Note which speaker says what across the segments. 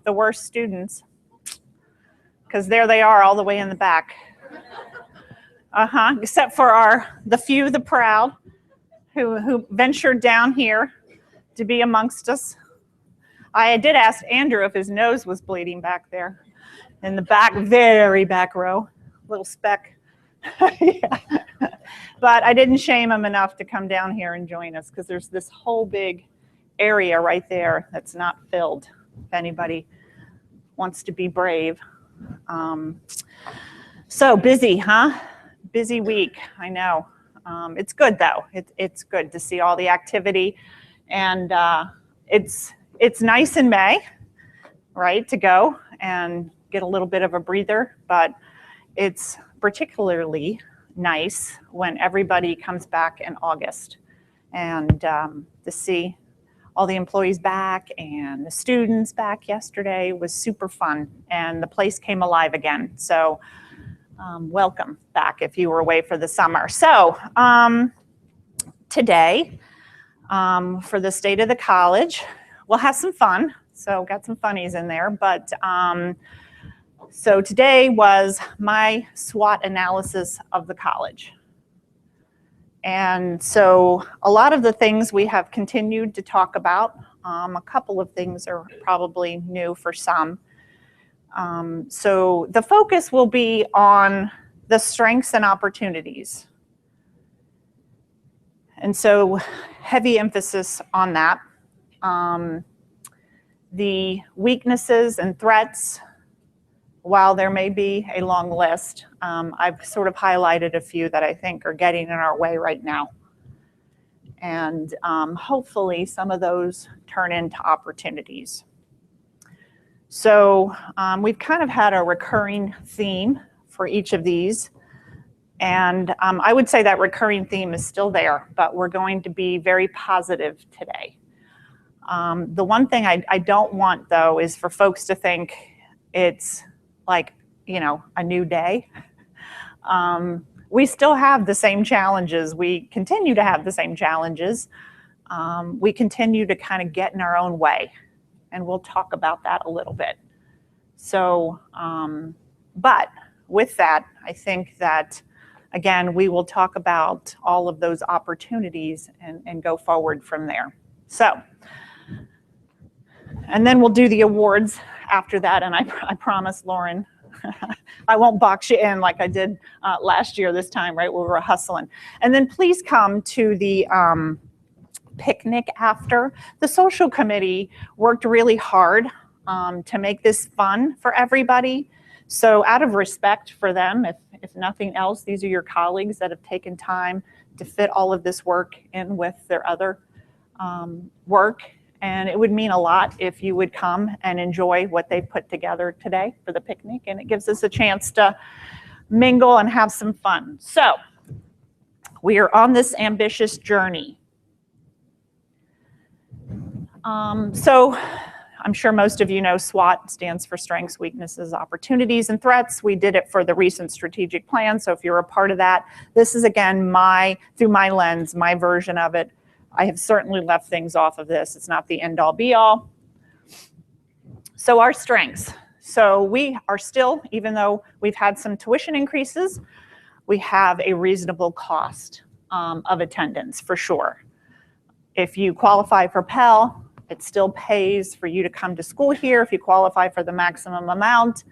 Speaker 1: the worst students, because there they are all the way in the back. Except for the few, the proud, who ventured down here to be amongst us. I did ask Andrew if his nose was bleeding back there in the back, very back row, little speck. Yeah. But I didn't shame him enough to come down here and join us, because there's this whole big area right there that's not filled, if anybody wants to be brave. So busy, huh? Busy week, I know. It's good though. It's good to see all the activity, and it's nice in May, right, to go and get a little bit of a breather, but it's particularly nice when everybody comes back in August, and to see all the employees back and the students back yesterday was super fun, and the place came alive again. So welcome back if you were away for the summer. So today, for the State of the College, we'll have some fun. So got some funnies in there, but so today was my SWOT analysis of the college. And so a lot of the things we have continued to talk about, a couple of things are probably new for some. So the focus will be on the strengths and opportunities. And so heavy emphasis on that. The weaknesses and threats, while there may be a long list, I've sort of highlighted a few that I think are getting in our way right now. And hopefully some of those turn into opportunities. So we've kind of had a recurring theme for each of these. And I would say that recurring theme is still there, but we're going to be very positive today. The one thing I don't want, though, is for folks to think it's like, you know, a new day. We still have the same challenges. We continue to have the same challenges. We continue to kind of get in our own way, and we'll talk about that a little bit. So, but with that, I think that, again, we will talk about all of those opportunities and go forward from there. So, and then we'll do the awards after that, and I promise, Lauren, I won't box you in like I did last year this time, right? We were hustling. And then please come to the picnic after. The social committee worked really hard to make this fun for everybody. So out of respect for them, if nothing else, these are your colleagues that have taken time to fit all of this work in with their other work. And it would mean a lot if you would come and enjoy what they've put together today for the picnic. And it gives us a chance to mingle and have some fun. So we are on this ambitious journey. So I'm sure most of you know SWOT stands for strengths, weaknesses, opportunities, and threats. We did it for the recent strategic plan. So if you're a part of that, this is, again, through my lens, my version of it. I have certainly left things off of this. It's not the end all be all. So our strengths. So we are still, even though we've had some tuition increases, we have a reasonable cost of attendance for sure. If you qualify for Pell, it still pays for you to come to school here. If you qualify for the maximum amount,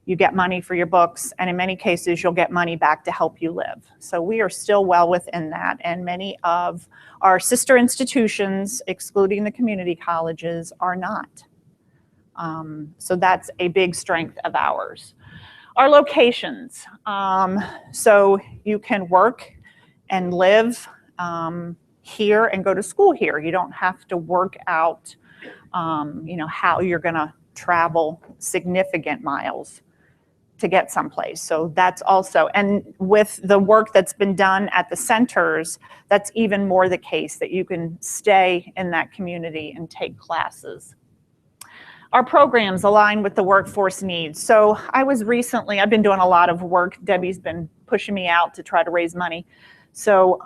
Speaker 1: you get money for your books, and in many cases, you'll get money back to help you live. So we are still well within that, and many of our sister institutions, excluding the community colleges, are not. So that's a big strength of ours. Our locations. So you can work and live here and go to school here. You don't have to work out, how you're going to travel significant miles to get someplace. So that's also, and with the work that's been done at the centers, that's even more the case, that you can stay in that community and take classes. Our programs align with the workforce needs. So I've been doing a lot of work. Debbie's been pushing me out to try to raise money. So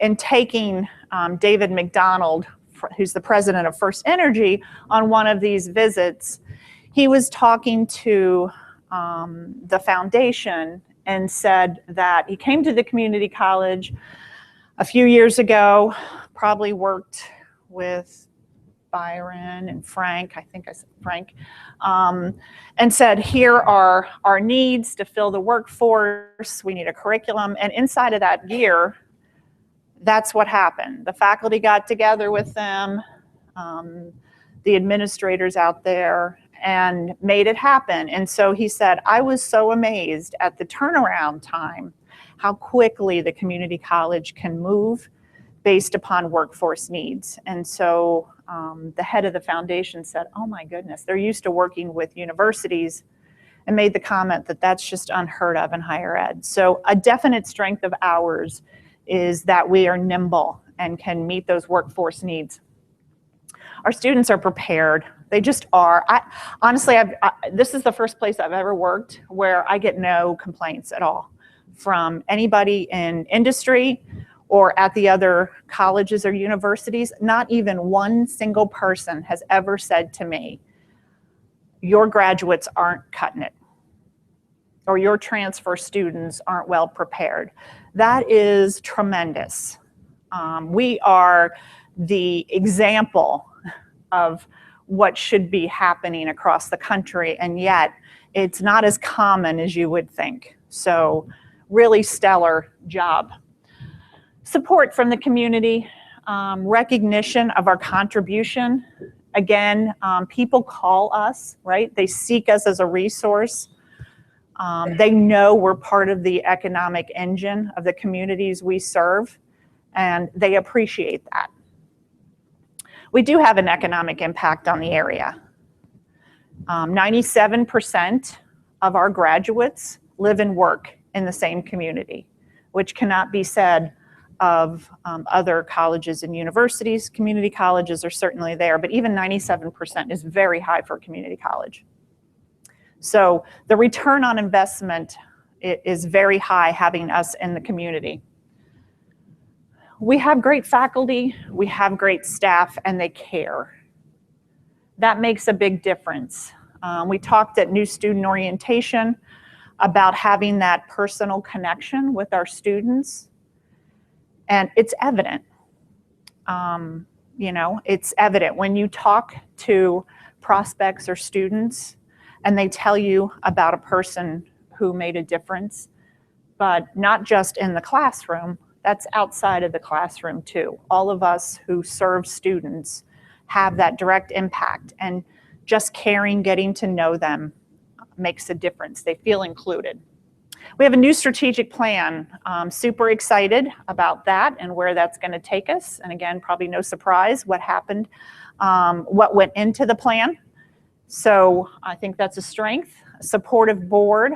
Speaker 1: in taking David McDonald who's the president of First Energy, on one of these visits, he was talking to the foundation and said that he came to the community college a few years ago, probably worked with Byron and Frank, I think I said Frank, and said, here are our needs to fill the workforce, we need a curriculum, and inside of that year, that's what happened. The faculty got together with them, the administrators out there, and made it happen. And so he said, I was so amazed at the turnaround time, how quickly the community college can move based upon workforce needs. And so the head of the foundation said, oh my goodness, they're used to working with universities, and made the comment that that's just unheard of in higher ed. So a definite strength of ours is that we are nimble and can meet those workforce needs. Our students are prepared. They just are. Honestly, this is the first place I've ever worked where I get no complaints at all from anybody in industry or at the other colleges or universities. Not even one single person has ever said to me, your graduates aren't cutting it, or your transfer students aren't well prepared. That is tremendous. We are the example of what should be happening across the country, and yet it's not as common as you would think. So really stellar job. Support from the community, recognition of our contribution. Again, people call us, right? They seek us as a resource. They know we're part of the economic engine of the communities we serve, and they appreciate that. We do have an economic impact on the area. 97% of our graduates live and work in the same community, which cannot be said of other colleges and universities. Community colleges are certainly there, but even 97% is very high for a community college. So the return on investment is very high having us in the community. We have great faculty, we have great staff, and they care. That makes a big difference. We talked at New Student Orientation about having that personal connection with our students, and it's evident. It's evident when you talk to prospects or students and they tell you about a person who made a difference, but not just in the classroom, that's outside of the classroom too. All of us who serve students have that direct impact, and just caring, getting to know them makes a difference. They feel included. We have a new strategic plan. Super excited about that and where that's going to take us. And again, probably no surprise what happened, what went into the plan. So I think that's a strength. A supportive board.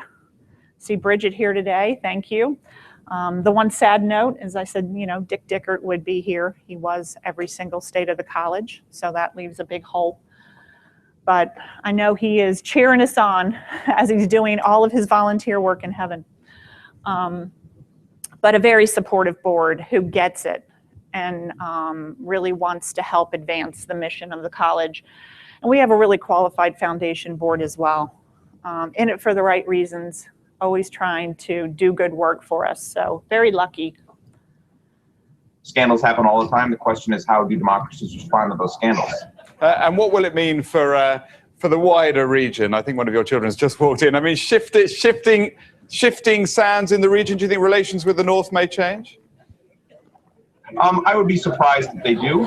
Speaker 1: See Bridget here today. Thank you. The one sad note, as I said, Dick Dickert would be here. He was every single state of the college, so that leaves a big hole. But I know he is cheering us on as he's doing all of his volunteer work in heaven. But a very supportive board who gets it and really wants to help advance the mission of the college. And we have a really qualified foundation board as well, in it for the right reasons, always trying to do good work for us. So very lucky.
Speaker 2: Scandals happen all the time. The question is, how do democracies respond to those scandals?
Speaker 3: And what will it mean for the wider region? I think one of your children has just walked in. I mean, shifting sands in the region. Do you think relations with the North may change?
Speaker 2: I would be surprised if they do.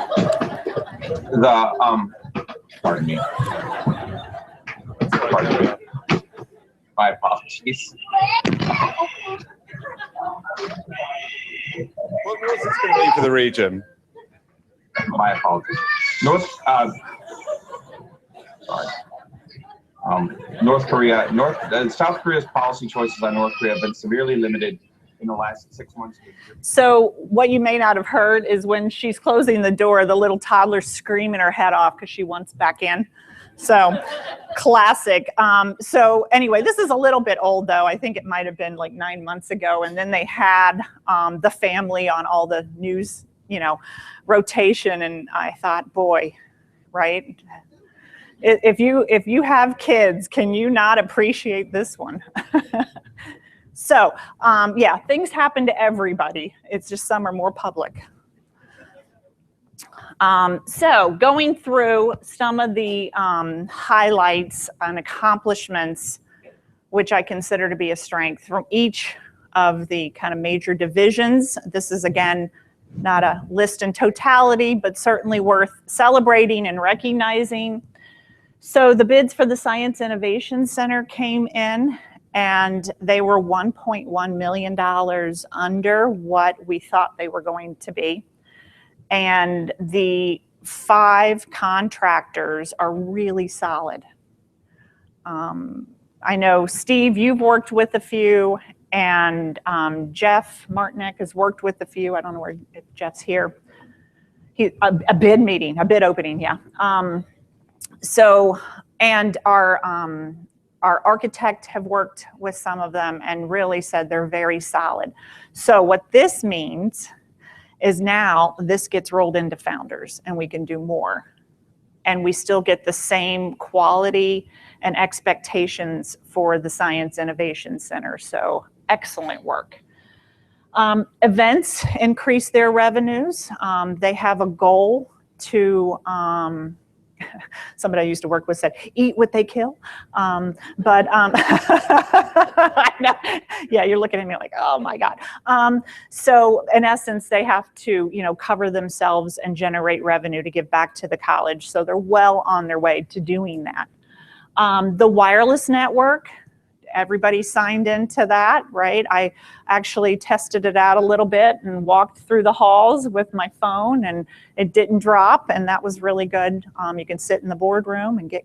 Speaker 2: Pardon me. Pardon me. My apologies.
Speaker 3: What's this going to mean for the region?
Speaker 2: My apologies. South Korea's policy choices on North Korea have been severely limited in the last 6 months.
Speaker 1: So what you may not have heard is when she's closing the door, the little toddler's screaming her head off because she wants back in. So classic. So anyway, this is a little bit old though. I think it might have been like 9 months ago. And then they had the family on all the news rotation. And I thought, boy, right? If you have kids, can you not appreciate this one? So, yeah, things happen to everybody. It's just some are more public. So going through some of the highlights and accomplishments, which I consider to be a strength from each of the kind of major divisions. This is, again, not a list in totality, but certainly worth celebrating and recognizing. So the bids for the Science Innovation Center came in, and they were $1.1 million under what we thought they were going to be. And the 5 contractors are really solid. I know, Steve, you've worked with a few, and Jeff Martinek has worked with a few. I don't know if Jeff's here. A bid meeting, a bid opening, yeah. And our architect have worked with some of them and really said they're very solid. So what this means is now this gets rolled into Founders and we can do more. And we still get the same quality and expectations for the Science Innovation Center. So excellent work. Events increase their revenues. They have a goal to, somebody I used to work with said, eat what they kill. I know, yeah, you're looking at me like, oh my God. So in essence, they have to, cover themselves and generate revenue to give back to the college. So they're well on their way to doing that. The wireless network, everybody signed into that, right? I actually tested it out a little bit and walked through the halls with my phone, and it didn't drop, and that was really good. You can sit in the boardroom and get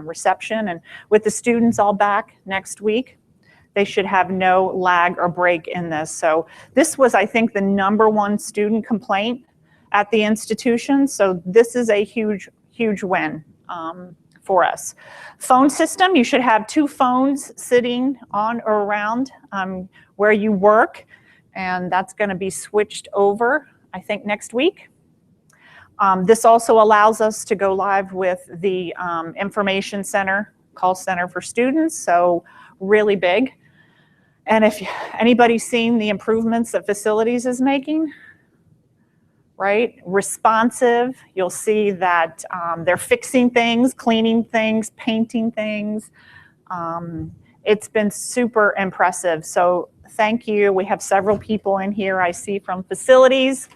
Speaker 1: reception, and with the students all back next week, they should have no lag or break in this. So this was, I think, the #1 student complaint at the institution, so this is a huge, huge win for us. Phone system, you should have 2 phones sitting on or around where you work, and that's going to be switched over, I think, next week. This also allows us to go live with the information center, call center for students, so really big. And if anybody's seen the improvements that Facilities is making, right? Responsive, you'll see that they're fixing things, cleaning things, painting things. It's been super impressive. So thank you. We have several people in here I see from Facilities.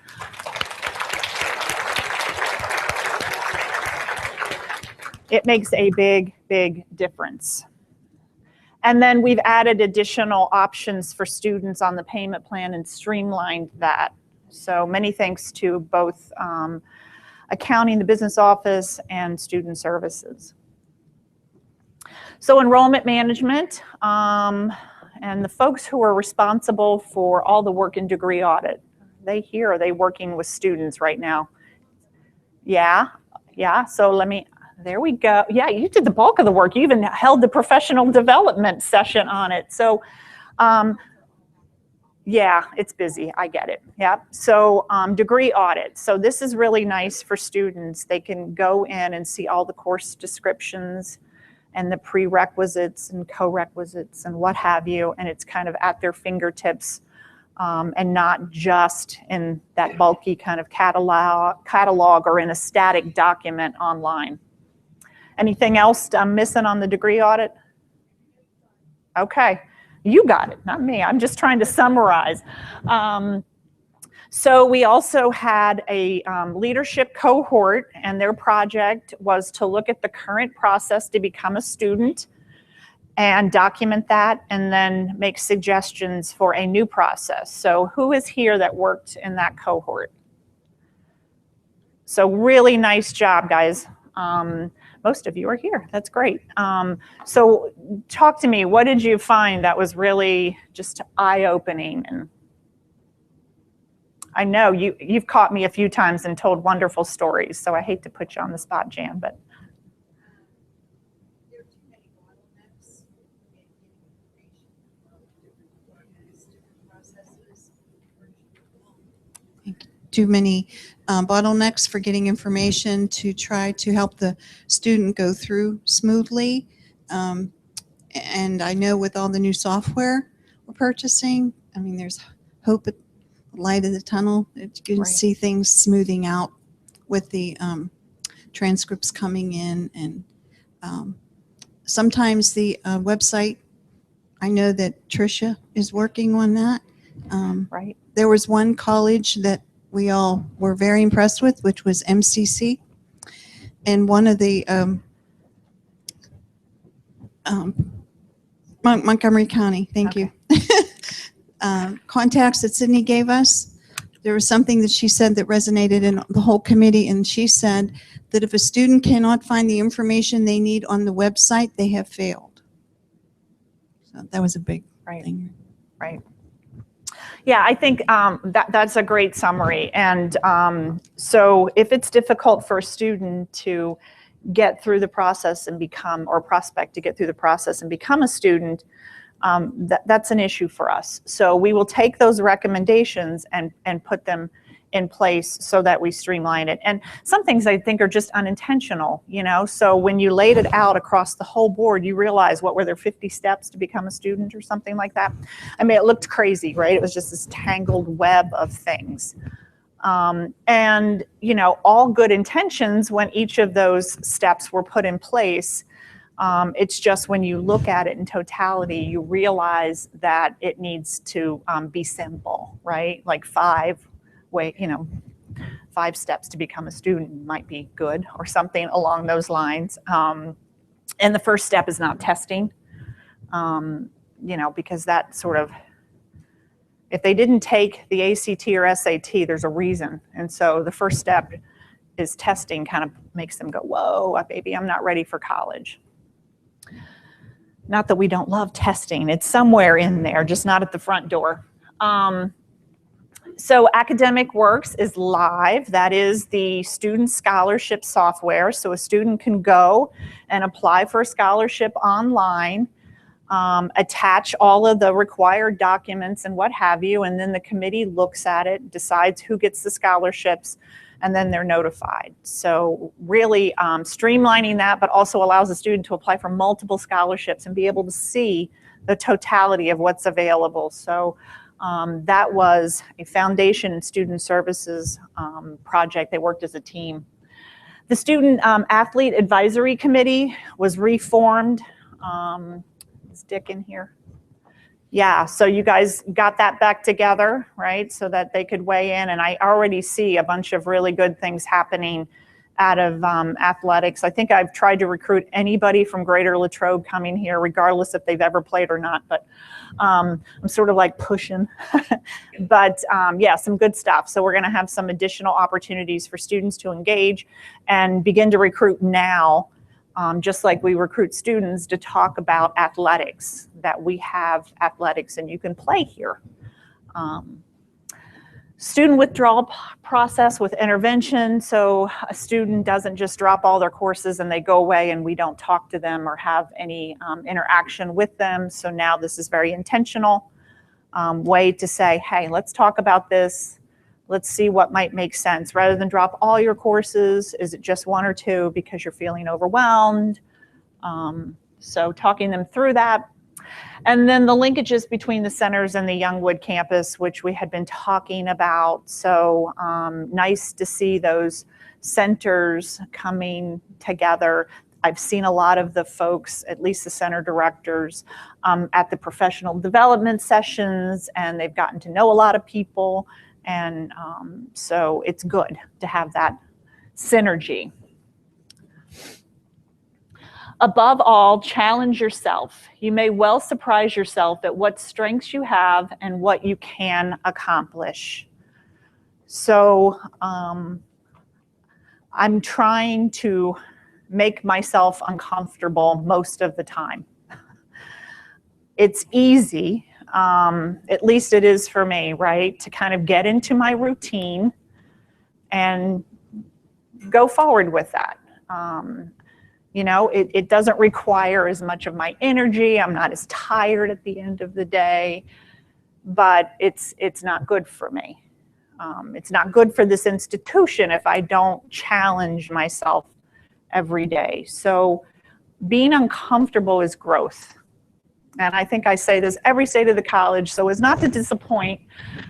Speaker 1: It makes a big, big difference. And then we've added additional options for students on the payment plan and streamlined that. So many thanks to both accounting, the business office, and student services. So enrollment management, and the folks who are responsible for all the work in degree audit, are they working with students right now? Yeah, so there we go. Yeah, you did the bulk of the work. You even held the professional development session on it. So yeah, it's busy, I get it. Yeah, so degree audit. So this is really nice for students. They can go in and see all the course descriptions and the prerequisites and co-requisites and what have you, and it's kind of at their fingertips and not just in that bulky kind of catalog or in a static document online. Anything else I'm missing on the degree audit? Okay. You got it, not me. I'm just trying to summarize. So we also had a leadership cohort, and their project was to look at the current process to become a student and document that, and then make suggestions for a new process. So who is here that worked in that cohort? So really nice job, guys. Most of you are here. That's great. So talk to me. What did you find that was really just eye-opening? And I know you've caught me a few times and told wonderful stories, so I hate to put you on the spot, Jan, but.
Speaker 4: There are too many bottlenecks in getting information from different processes.
Speaker 5: too many bottlenecks for getting information to try to help the student go through smoothly. And I know with all the new software we're purchasing, I mean, there's hope at the light of the tunnel. You can
Speaker 1: Right.
Speaker 5: see things smoothing out with the transcripts coming in. And sometimes the website, I know that Tricia is working on that.
Speaker 1: Right.
Speaker 5: There was one college that we all were very impressed with, which was MCC. And one of the Montgomery County, thank you. Contacts that Sydney gave us, there was something that she said that resonated in the whole committee, and she said that if a student cannot find the information they need on the website, they have failed. So that was a big
Speaker 1: Right.
Speaker 5: thing.
Speaker 1: Right. Yeah, I think that's a great summary. And so if it's difficult for a student to get through the process and become, or prospect to get through the process and become a student, that's an issue for us. So we will take those recommendations and put them in place so that we streamline it. And some things I think are just unintentional, you know? So when you laid it out across the whole board, you realize, what were there, 50 steps to become a student or something like that? I mean, it looked crazy, right? It was just this tangled web of things. And, you know, all good intentions when each of those steps were put in place. It's just when you look at it in totality, you realize that it needs to be simple, right? Like 5 steps to become a student might be good, or something along those lines. And the first step is not testing, you know, because that sort of, if they didn't take the ACT or SAT, there's a reason. And so the first step is testing, kind of makes them go, whoa, baby, I'm not ready for college. Not that we don't love testing. It's somewhere in there, just not at the front door. So Academic Works is live. That is the student scholarship software. So a student can go and apply for a scholarship online, attach all of the required documents and what have you, and then the committee looks at it, decides who gets the scholarships, and then they're notified. So really streamlining that, but also allows a student to apply for multiple scholarships and be able to see the totality of what's available. So that was a Foundation and Student Services project. They worked as a team. The Student Athlete Advisory Committee was reformed. Is Dick in here? Yeah, so you guys got that back together, right? So that they could weigh in, and I already see a bunch of really good things happening out of athletics. I think I've tried to recruit anybody from Greater Latrobe coming here, regardless if they've ever played or not, but I'm sort of like pushing. But yeah, some good stuff. So we're gonna have some additional opportunities for students to engage and begin to recruit now. Just like we recruit students to talk about athletics, that we have athletics and you can play here. Student withdrawal process with intervention. So a student doesn't just drop all their courses and they go away and we don't talk to them or have any interaction with them. So now this is very intentional way to say, hey, let's talk about this. Let's see what might make sense. Rather than drop all your courses, is it just 1 or 2 because you're feeling overwhelmed? So talking them through that. And then the linkages between the centers and the Youngwood campus, which we had been talking about. So nice to see those centers coming together. I've seen a lot of the folks, at least the center directors, at the professional development sessions, and they've gotten to know a lot of people. And so it's good to have that synergy. Above all, challenge yourself. You may well surprise yourself at what strengths you have and what you can accomplish. So I'm trying to make myself uncomfortable most of the time. It's easy. At least it is for me, right? To kind of get into my routine and go forward with that. You know, it doesn't require as much of my energy. I'm not as tired at the end of the day, but it's not good for me. It's not good for this institution if I don't challenge myself every day. So being uncomfortable is growth. And I think I say this every state of the college, so as not to disappoint,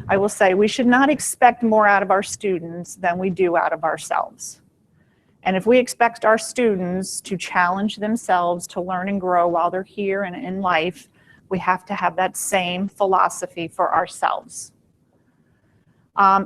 Speaker 1: I will say we should not expect more out of our students than we do out of ourselves. And if we expect our students to challenge themselves to learn and grow while they're here and in life, we have to have that same philosophy for ourselves.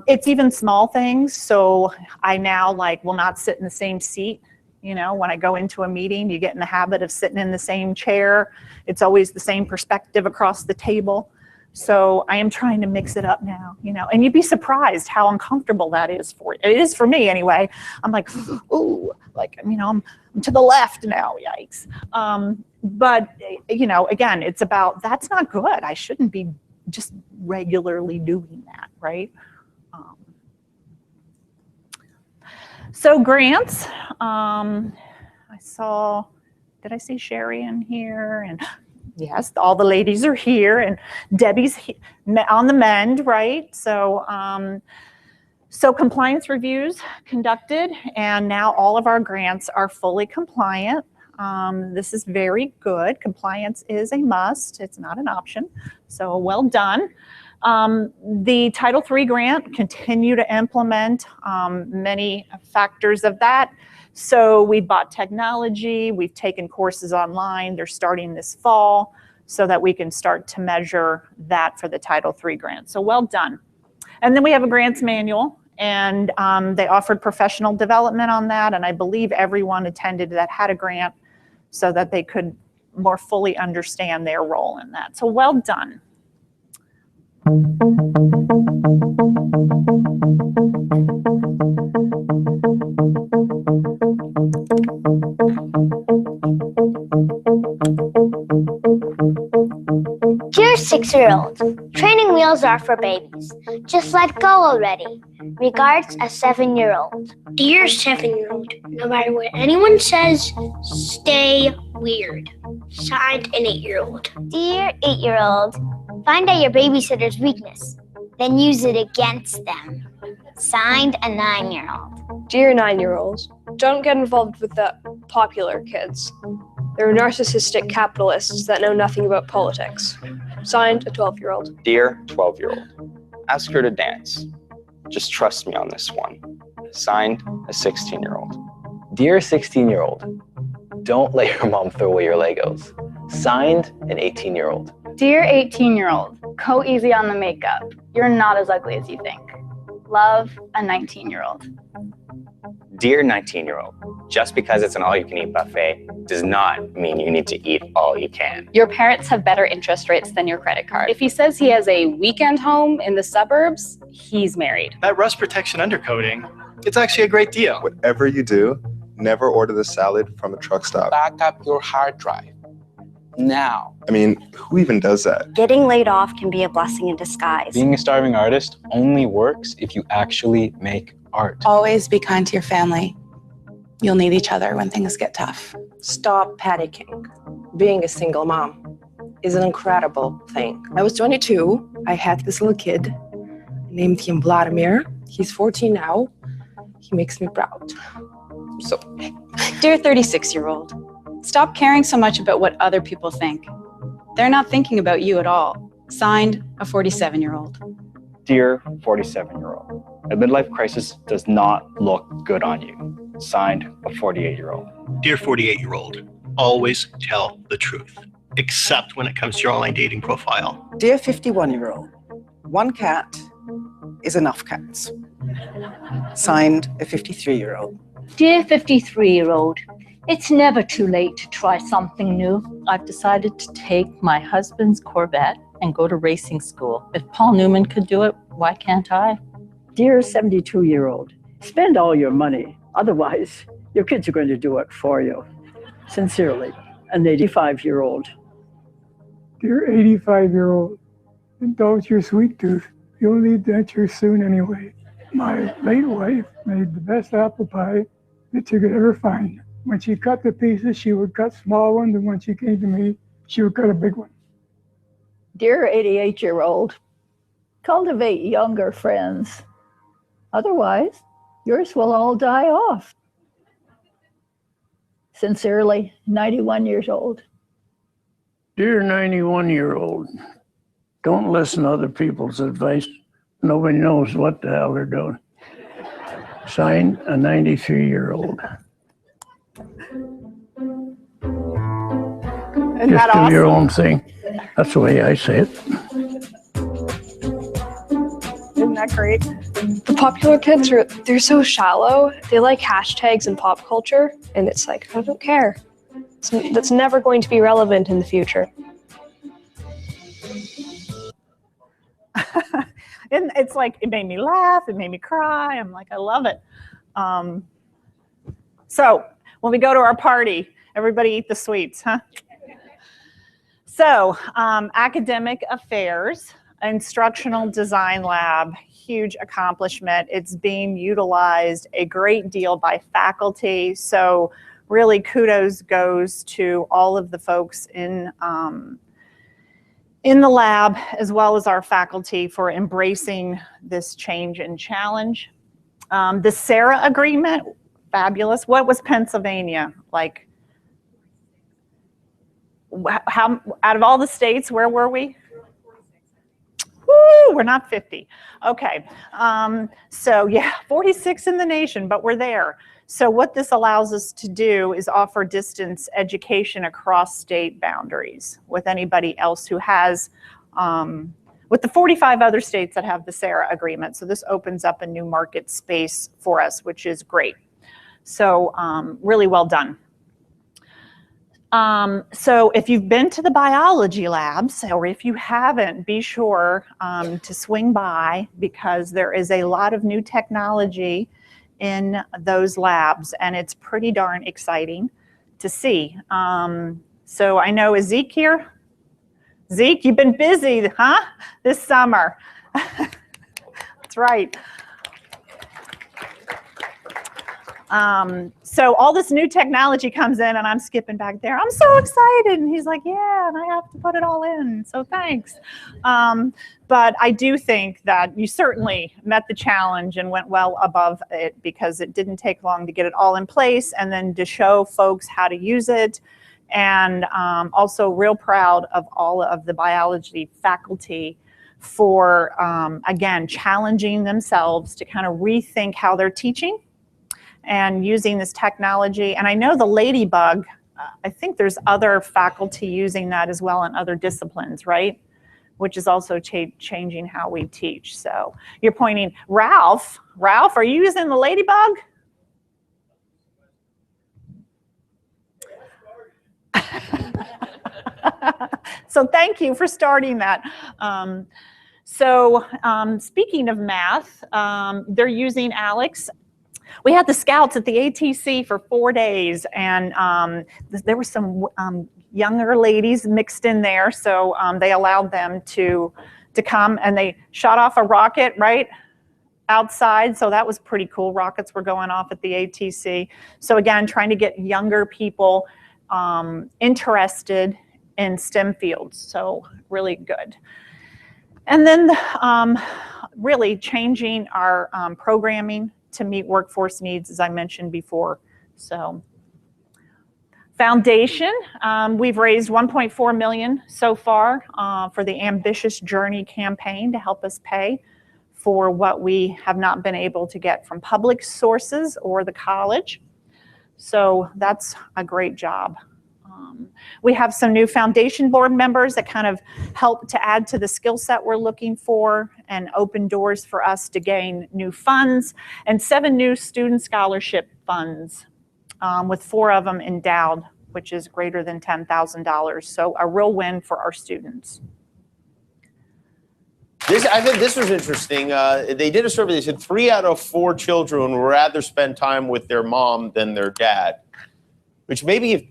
Speaker 1: It's even small things. So I now will not sit in the same seat. You know, when I go into a meeting, you get in the habit of sitting in the same chair. It's always the same perspective across the table. So I am trying to mix it up now, you know, and you'd be surprised how uncomfortable that is for you. It is for me anyway. I'm like, ooh, you know, I'm to the left now, yikes. But, you know, again, it's about, that's not good. I shouldn't be just regularly doing that, right? So grants, I saw, did I see Sherry in here? And yes, all the ladies are here, and Debbie's on the mend, right? So, so compliance reviews conducted, and now all of our grants are fully compliant. This is very good. Compliance is a must. It's not an option. So well done. The Title III grant, continue to implement many factors of that. So we bought technology, we've taken courses online, they're starting this fall so that we can start to measure that for the Title III grant. So well done. And then we have a grants manual, and they offered professional development on that, and I believe everyone attended that had a grant so that they could more fully understand their role in that. So well done.
Speaker 6: Dear 6-year-old, training wheels are for babies. Just let go already. Regards, a 7-year-old.
Speaker 7: Dear 7-year-old, no matter what anyone says, stay weird. Signed, an 8-year-old.
Speaker 6: Dear 8-year-old, find out your babysitter's weakness, then use it against them. Signed, a 9-year-old.
Speaker 8: Dear 9-year-olds, don't get involved with the popular kids. They're narcissistic capitalists that know nothing about politics. Signed, a 12-year-old.
Speaker 9: Dear 12-year-old, ask her to dance. Just trust me on this one. Signed, a 16-year-old.
Speaker 10: Dear 16-year-old, don't let your mom throw away your Legos. Signed, an 18-year-old.
Speaker 11: Dear 18-year-old, go easy on the makeup. You're not as ugly as you think. Love, a 19-year-old.
Speaker 9: Dear 19-year-old, just because it's an all-you-can-eat buffet does not mean you need to eat all you can.
Speaker 12: Your parents have better interest rates than your credit card. If he says he has a weekend home in the suburbs, he's married.
Speaker 13: That rust protection undercoating, it's actually a great deal.
Speaker 14: Whatever you do, never order the salad from a truck stop.
Speaker 15: Back up your hard drive. Now.
Speaker 14: I mean, who even does that?
Speaker 16: Getting laid off can be a blessing in disguise.
Speaker 10: Being a starving artist only works if you actually make art.
Speaker 17: Always be kind to your family. You'll need each other when things get tough.
Speaker 18: Stop panicking. Being a single mom is an incredible thing. I was 22. I had this little kid. I named him Vladimir. He's 14 now. He makes me proud. So,
Speaker 11: dear 36-year-old, stop caring so much about what other people think. They're not thinking about you at all. Signed, a 47-year-old.
Speaker 19: Dear 47-year-old, a midlife crisis does not look good on you. Signed, a 48-year-old.
Speaker 13: Dear 48-year-old, always tell the truth, except when it comes to your online dating profile.
Speaker 20: Dear 51-year-old, one cat is enough cats. Signed, a 53-year-old.
Speaker 21: Dear 53-year-old, it's never too late to try something new. I've decided to take my husband's Corvette and go to racing school. If Paul Newman could do it, why can't I?
Speaker 22: Dear 72-year-old, spend all your money. Otherwise, your kids are going to do it for you. Sincerely, an 85-year-old.
Speaker 23: Dear 85-year-old, indulge your sweet tooth. You'll need dentures soon anyway. My late wife made the best apple pie that you could ever find. When she cut the pieces, she would cut small ones, and when she came to me, she would cut a big one.
Speaker 24: Dear 88-year-old, cultivate younger friends.
Speaker 22: Otherwise, yours will all die off. Sincerely, 91 years old.
Speaker 2: Dear 91-year-old, don't listen to other people's advice. Nobody knows what the hell they're doing. Signed, a 93-year-old.
Speaker 1: Isn't
Speaker 2: Just
Speaker 1: that
Speaker 2: do your
Speaker 1: awesome?
Speaker 2: own thing. That's the way I say it.
Speaker 1: Isn't that great?
Speaker 8: The popular kids they're so shallow. They like hashtags and pop culture, and it's like, I don't care. That's never going to be relevant in the future.
Speaker 1: And it's like, it made me laugh, it made me cry. I'm like, I love it. So when we go to our party, everybody eat the sweets, huh? So academic affairs, instructional design lab, huge accomplishment. It's being utilized a great deal by faculty. So really kudos goes to all of the folks in the lab, as well as our faculty, for embracing this change and challenge. The SARA agreement, fabulous. What was Pennsylvania like? How, out of all the states, where were we? Woo, we're not 50. Okay, so yeah, 46 in the nation, but we're there. So what this allows us to do is offer distance education across state boundaries with anybody else who has, with the 45 other states that have the SARA agreement. So this opens up a new market space for us, which is great. So really well done. So if you've been to the biology labs, or if you haven't, be sure to swing by, because there is a lot of new technology in those labs, and it's pretty darn exciting to see. So I know, is Zeke here? Zeke, you've been busy, huh? This summer. That's right. So all this new technology comes in, and I'm skipping back there. I'm so excited. And he's like, yeah, and I have to put it all in. So thanks. But I do think that you certainly met the challenge and went well above it, because it didn't take long to get it all in place and then to show folks how to use it. And also real proud of all of the biology faculty for, again, challenging themselves to kind of rethink how they're teaching and using this technology. And I know the Ladybug, I think there's other faculty using that as well in other disciplines, right? Which is also changing how we teach. So you're pointing, Ralph, are you using the Ladybug? So thank you for starting that. Speaking of math, they're using Alex. We had the scouts at the ATC for 4 days, and there were some younger ladies mixed in there, so they allowed them to come, and they shot off a rocket right outside, so that was pretty cool. Rockets were going off at the ATC. So again, trying to get younger people interested in STEM fields, so really good. And then really changing our programming to meet workforce needs, as I mentioned before. So foundation, we've raised $1.4 million so far for the Ambitious Journey campaign to help us pay for what we have not been able to get from public sources or the college. So that's a great job. We have some new foundation board members that kind of help to add to the skill set we're looking for and open doors for us to gain new funds, and 7 new student scholarship funds with 4 of them endowed, which is greater than $10,000. So a real win for our students.
Speaker 3: I think this was interesting. They did a survey. They said 3 out of 4 children would rather spend time with their mom than their dad, which maybe if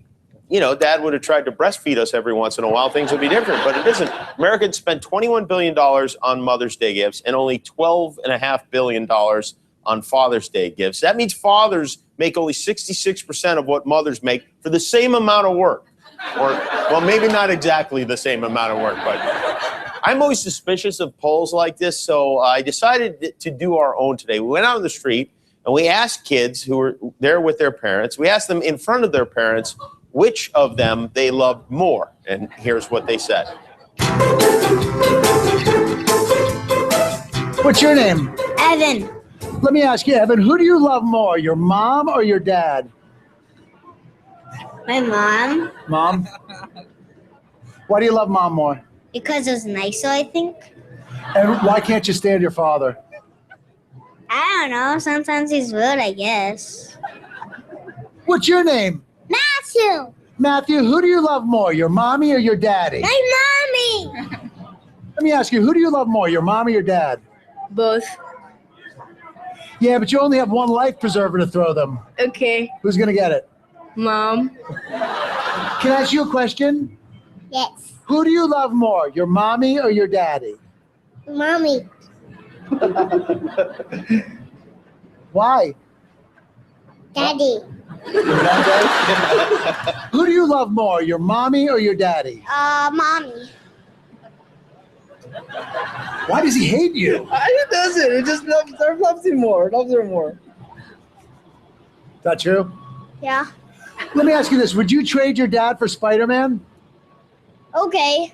Speaker 3: dad would have tried to breastfeed us every once in a while, things would be different, but it isn't. Americans spent $21 billion on Mother's Day gifts and only $12.5 billion on Father's Day gifts. That means fathers make only 66% of what mothers make for the same amount of work. Or, well, maybe not exactly the same amount of work, but I'm always suspicious of polls like this, so I decided to do our own today. We went out on the street and we asked kids who were there with their parents, we asked them in front of their parents which of them they loved more. And here's what they said.
Speaker 4: What's your name?
Speaker 6: Evan.
Speaker 4: Let me ask you, Evan, who do you love more, your mom or your dad?
Speaker 6: My mom.
Speaker 4: Mom? Why do you love mom more?
Speaker 6: Because it was nicer, I think.
Speaker 4: And why can't you stand your father?
Speaker 6: I don't know. Sometimes he's rude, I guess.
Speaker 4: What's your name?
Speaker 6: Matthew.
Speaker 4: Matthew, who do you love more, your mommy or your daddy?
Speaker 6: My mommy.
Speaker 4: Let me ask you, who do you love more, your mom or your dad?
Speaker 8: Both.
Speaker 4: Yeah, but you only have one life preserver to throw them.
Speaker 8: Okay.
Speaker 4: Who's going to get it?
Speaker 8: Mom.
Speaker 4: Can I ask you a question?
Speaker 6: Yes.
Speaker 4: Who do you love more, your mommy or your daddy?
Speaker 6: Mommy.
Speaker 4: Why?
Speaker 6: Daddy.
Speaker 4: Who do you love more, your mommy or your daddy?
Speaker 6: Mommy.
Speaker 4: Why does he hate you?
Speaker 20: It doesn't. It just loves you more. Loves her more.
Speaker 4: Is that true?
Speaker 6: Yeah.
Speaker 4: Let me ask you this. Would you trade your dad for Spider-Man?
Speaker 6: Okay.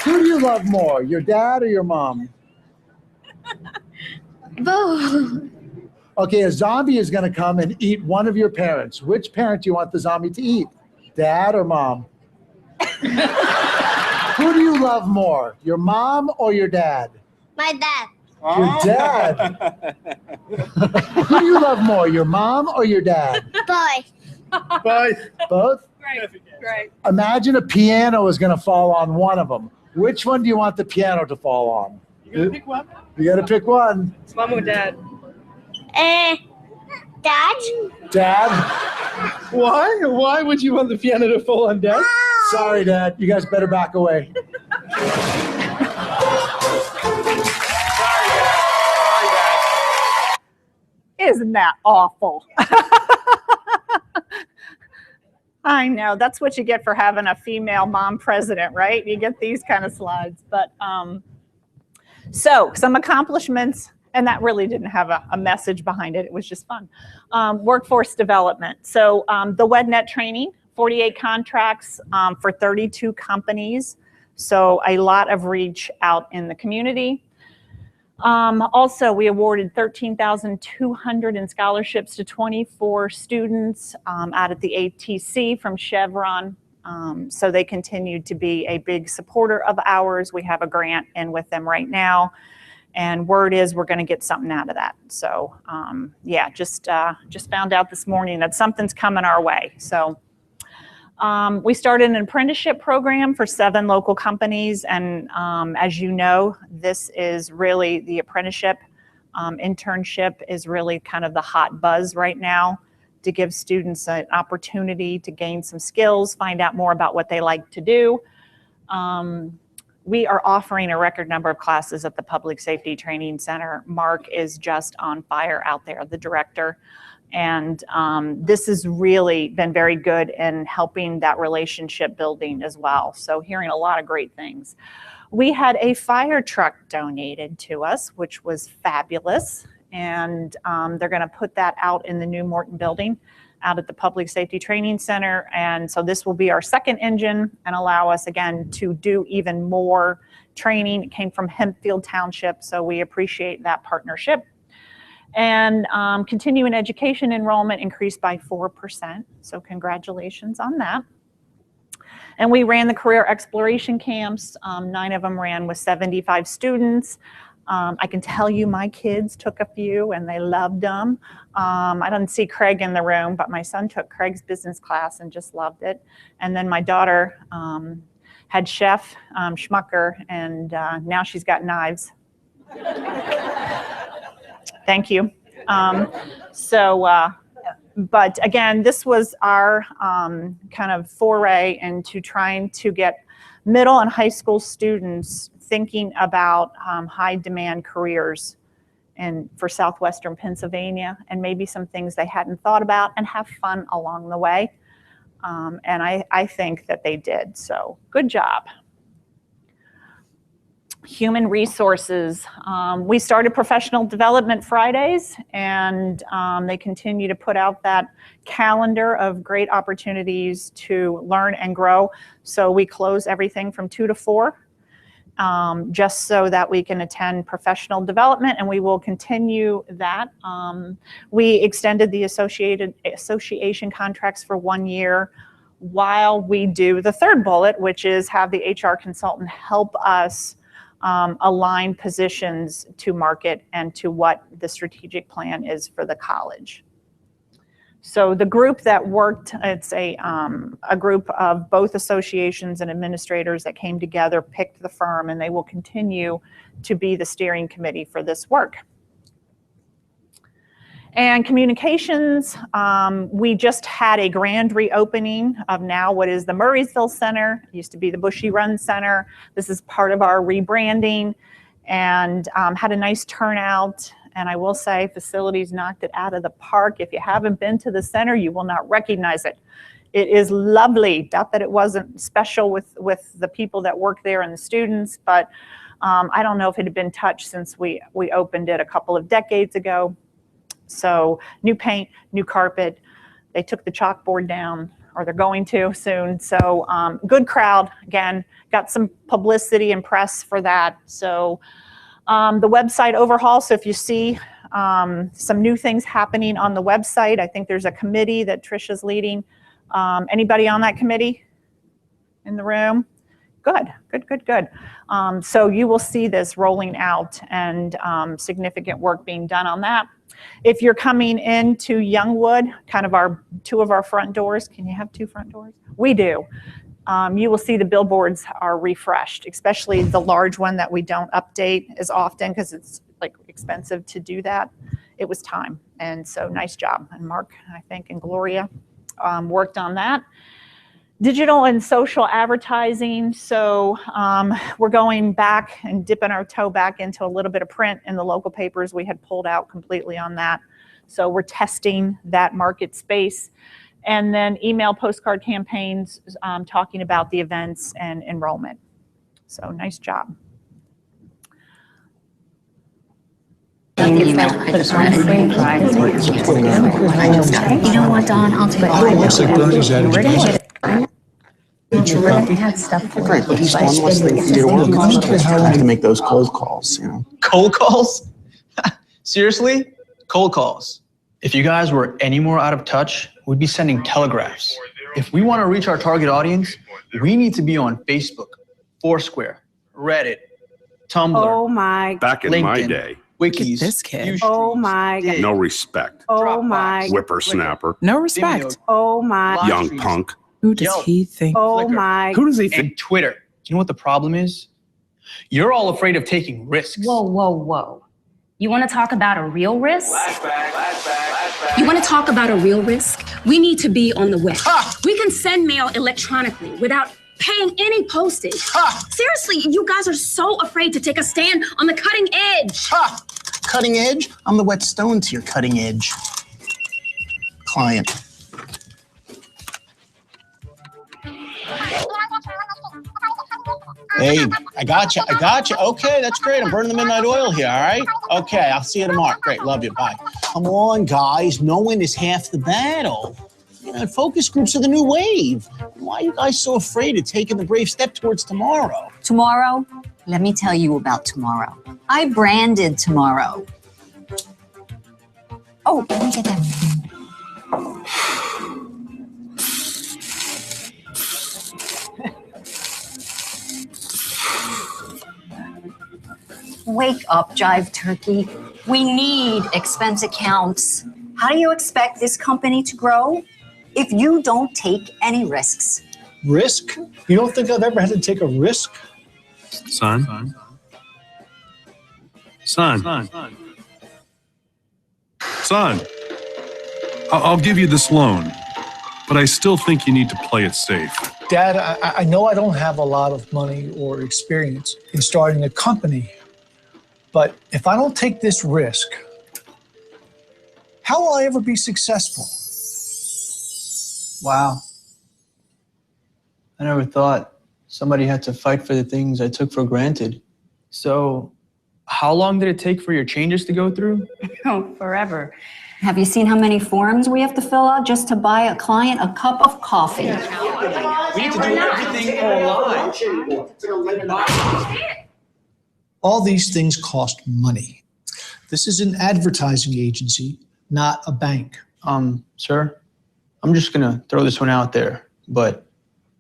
Speaker 4: Who do you love more, your dad or your mom?
Speaker 6: Both.
Speaker 4: Okay, a zombie is going to come and eat one of your parents. Which parent do you want the zombie to eat? Dad or mom? Who do you love more, your mom or your dad?
Speaker 6: My dad.
Speaker 4: Your dad. Who do you love more, your mom or your dad?
Speaker 6: Both.
Speaker 4: Both?
Speaker 8: Right.
Speaker 4: Imagine a piano is going to fall on one of them. Which one do you want the piano to fall on?
Speaker 8: You gotta pick one.
Speaker 4: You got to pick one.
Speaker 8: It's mom or dad.
Speaker 6: Dad?
Speaker 4: Dad?
Speaker 20: Why? Why would you want the piano to fall on Dad?
Speaker 4: Sorry, Dad. You guys better back away.
Speaker 1: Isn't that awful? I know, that's what you get for having a female mom president, right? You get these kind of slides. But so some accomplishments, and that really didn't have a message behind it. It was just fun. Workforce development. So the WEDNet training, 48 contracts for 32 companies. So a lot of reach out in the community. Also, we awarded $13,200 in scholarships to 24 students out at the ATC from Chevron. So they continue to be a big supporter of ours. We have a grant in with them right now. And word is we're going to get something out of that. So yeah, just found out this morning that something's coming our way. So we started an apprenticeship program for 7 local companies. And as you know, this is really the apprenticeship internship is really kind of the hot buzz right now to give students an opportunity to gain some skills, find out more about what they like to do. We are offering a record number of classes at the Public Safety Training Center. Mark is just on fire out there, the director. And this has really been very good in helping that relationship building as well. So hearing a lot of great things. We had a fire truck donated to us, which was fabulous. And they're going to put that out in the new Morton building out at the Public Safety Training Center. And so this will be our second engine and allow us again to do even more training. It came from Hempfield Township, so we appreciate that partnership. And continuing education enrollment increased by 4%. So congratulations on that. And we ran the career exploration camps. 9 of them ran with 75 students. I can tell you my kids took a few and they loved them. I didn't see Craig in the room, but my son took Craig's business class and just loved it. And then my daughter had Chef Schmucker, and now she's got knives. Thank you. But again, this was our kind of foray into trying to get middle and high school students thinking about high demand careers for Southwestern Pennsylvania, and maybe some things they hadn't thought about, and have fun along the way. And I think that they did, so good job. Human resources. We started Professional Development Fridays, and they continue to put out that calendar of great opportunities to learn and grow. So we close everything from 2 to 4, just so that we can attend professional development, and we will continue that. We extended the association contracts for 1 year while we do the third bullet, which is have the HR consultant help us align positions to market and to what the strategic plan is for the college. So the group that worked, it's a group of both associations and administrators that came together, picked the firm, and they will continue to be the steering committee for this work. And communications, we just had a grand reopening of now what is the Murraysville Center. It used to be the Bushy Run Center. This is part of our rebranding, and had a nice turnout. And I will say, facilities knocked it out of the park. If you haven't been to the center, you will not recognize it. It is lovely. Not that it wasn't special with the people that work there and the students, but I don't know if it had been touched since we opened it a couple of decades ago. So new paint, new carpet. They took the chalkboard down, or they're going to soon. So good crowd. Again, got some publicity and press for that. So the website overhaul. So if you see some new things happening on the website, I think there's a committee that Trisha's leading. Anybody on that committee in the room? Good, good, good, good. So you will see this rolling out, and significant work being done on that. If you're coming into Youngwood, kind of two of our front doors, can you have 2 front doors? We do. You will see the billboards are refreshed, especially the large one that we don't update as often because it's like expensive to do that. It was time, and so nice job. And Mark, I think, and Gloria worked on that. Digital and social advertising. So we're going back and dipping our toe back into a little bit of print in the local papers. We had pulled out completely on that. So we're testing that market space. And then email postcard campaigns talking about the events and enrollment. So nice job.
Speaker 5: You know what, Dawn? I'll take it.
Speaker 7: Looks like Bernie's out of education.
Speaker 5: Had stuff for
Speaker 7: Right, but he's one less thing for you to work on. I have to make those cold calls, you know.
Speaker 9: Cold calls? Seriously? Cold calls. If you guys were any more out of touch, we'd be sending telegraphs. If we want to reach our target audience, we need to be on Facebook, Foursquare, Reddit, Tumblr.
Speaker 24: Oh my.
Speaker 7: Back in
Speaker 9: LinkedIn,
Speaker 7: my day.
Speaker 9: Wikis.
Speaker 24: This kid.
Speaker 9: Ustream,
Speaker 24: Oh my.
Speaker 9: Dig,
Speaker 7: No respect.
Speaker 24: Oh my.
Speaker 7: Whippersnapper.
Speaker 24: No respect. Oh my.
Speaker 7: Young punk.
Speaker 24: Who does he think? Oh my.
Speaker 9: Who does he think? And Twitter. Do you know what the problem is? You're all afraid of taking risks.
Speaker 5: Whoa, whoa, whoa. You want to talk about a real risk? You want to talk about a real risk? We need to be on the web. We can send mail electronically without paying any postage. Seriously, you guys are so afraid to take a stand on the cutting edge.
Speaker 7: Cutting edge? I'm the whetstone to your cutting edge client.
Speaker 25: Hey, I got you. Okay, that's great. I'm burning the midnight oil here, all right? Okay, I'll see you tomorrow. Great, love you, bye. Come on, guys. Knowing is half the battle. You know, focus groups are the new wave. Why are you guys so afraid of taking the brave step towards tomorrow?
Speaker 5: Tomorrow? Let me tell you about tomorrow. I branded tomorrow. Oh, let me get that. Wake up, Jive Turkey. We need expense accounts. How do you expect this company to grow if you don't take any risks?
Speaker 26: Risk? You don't think I've ever had to take a risk?
Speaker 7: Son? I'll give you this loan, but I still think you need to play it safe.
Speaker 26: Dad, I know I don't have a lot of money or experience in starting a company, but if I don't take this risk, how will I ever be successful?
Speaker 9: Wow. I never thought somebody had to fight for the things I took for granted. So how long did it take for your changes to go through?
Speaker 10: Oh, forever. Have you seen how many forms we have to fill out just to buy a client a cup of coffee?
Speaker 9: We need to do everything online.
Speaker 26: All these things cost money. This is an advertising agency, not a bank.
Speaker 9: Sir, I'm just gonna throw this one out there, but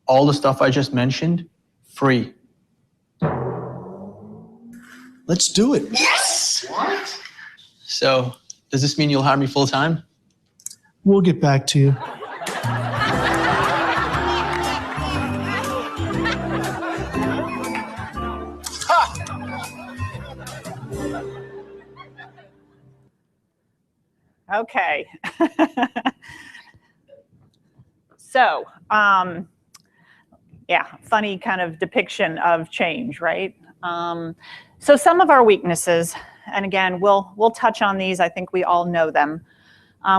Speaker 9: all the stuff I just mentioned, free.
Speaker 26: Let's do it.
Speaker 9: Yes! What? So, does this mean you'll hire me full time?
Speaker 26: We'll get back to you.
Speaker 1: Okay. So, yeah, funny kind of depiction of change, right? So some of our weaknesses, and again, we'll touch on these. I think we all know them.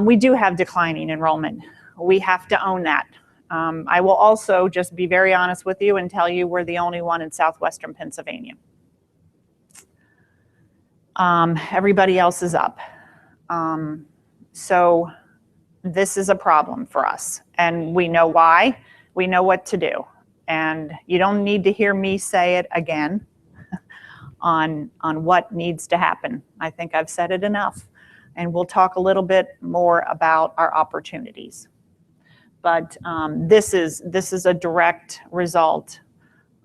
Speaker 1: We do have declining enrollment. We have to own that. I will also just be very honest with you and tell you we're the only one in southwestern Pennsylvania. Everybody else is up. So this is a problem for us, and we know why. We know what to do, and you don't need to hear me say it again on what needs to happen. I think I've said it enough, and we'll talk a little bit more about our opportunities. But this is a direct result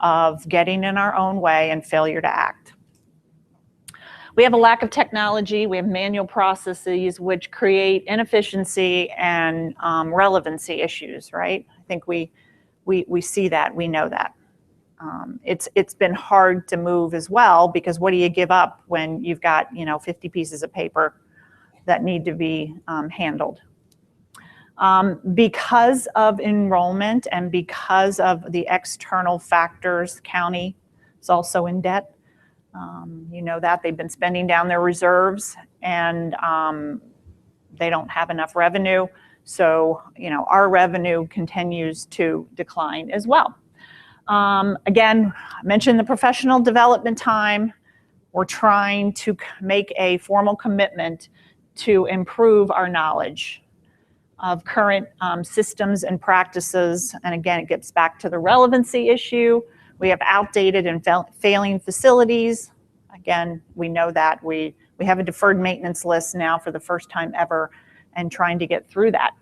Speaker 1: of getting in our own way and failure to act. We have a lack of technology. We have manual processes which create inefficiency and relevancy issues, right? I think we see that, we know that. It's been hard to move as well, because what do you give up when you've got 50 pieces of paper that need to be handled? Because of enrollment and because of the external factors, county is also in debt. You know that they've been spending down their reserves, and they don't have enough revenue. So, our revenue continues to decline as well. Again, I mentioned the professional development time. We're trying to make a formal commitment to improve our knowledge of current systems and practices. And again, it gets back to the relevancy issue. We have outdated and failing facilities. Again, we know that. We have a deferred maintenance list now for the first time ever, and trying to get through that.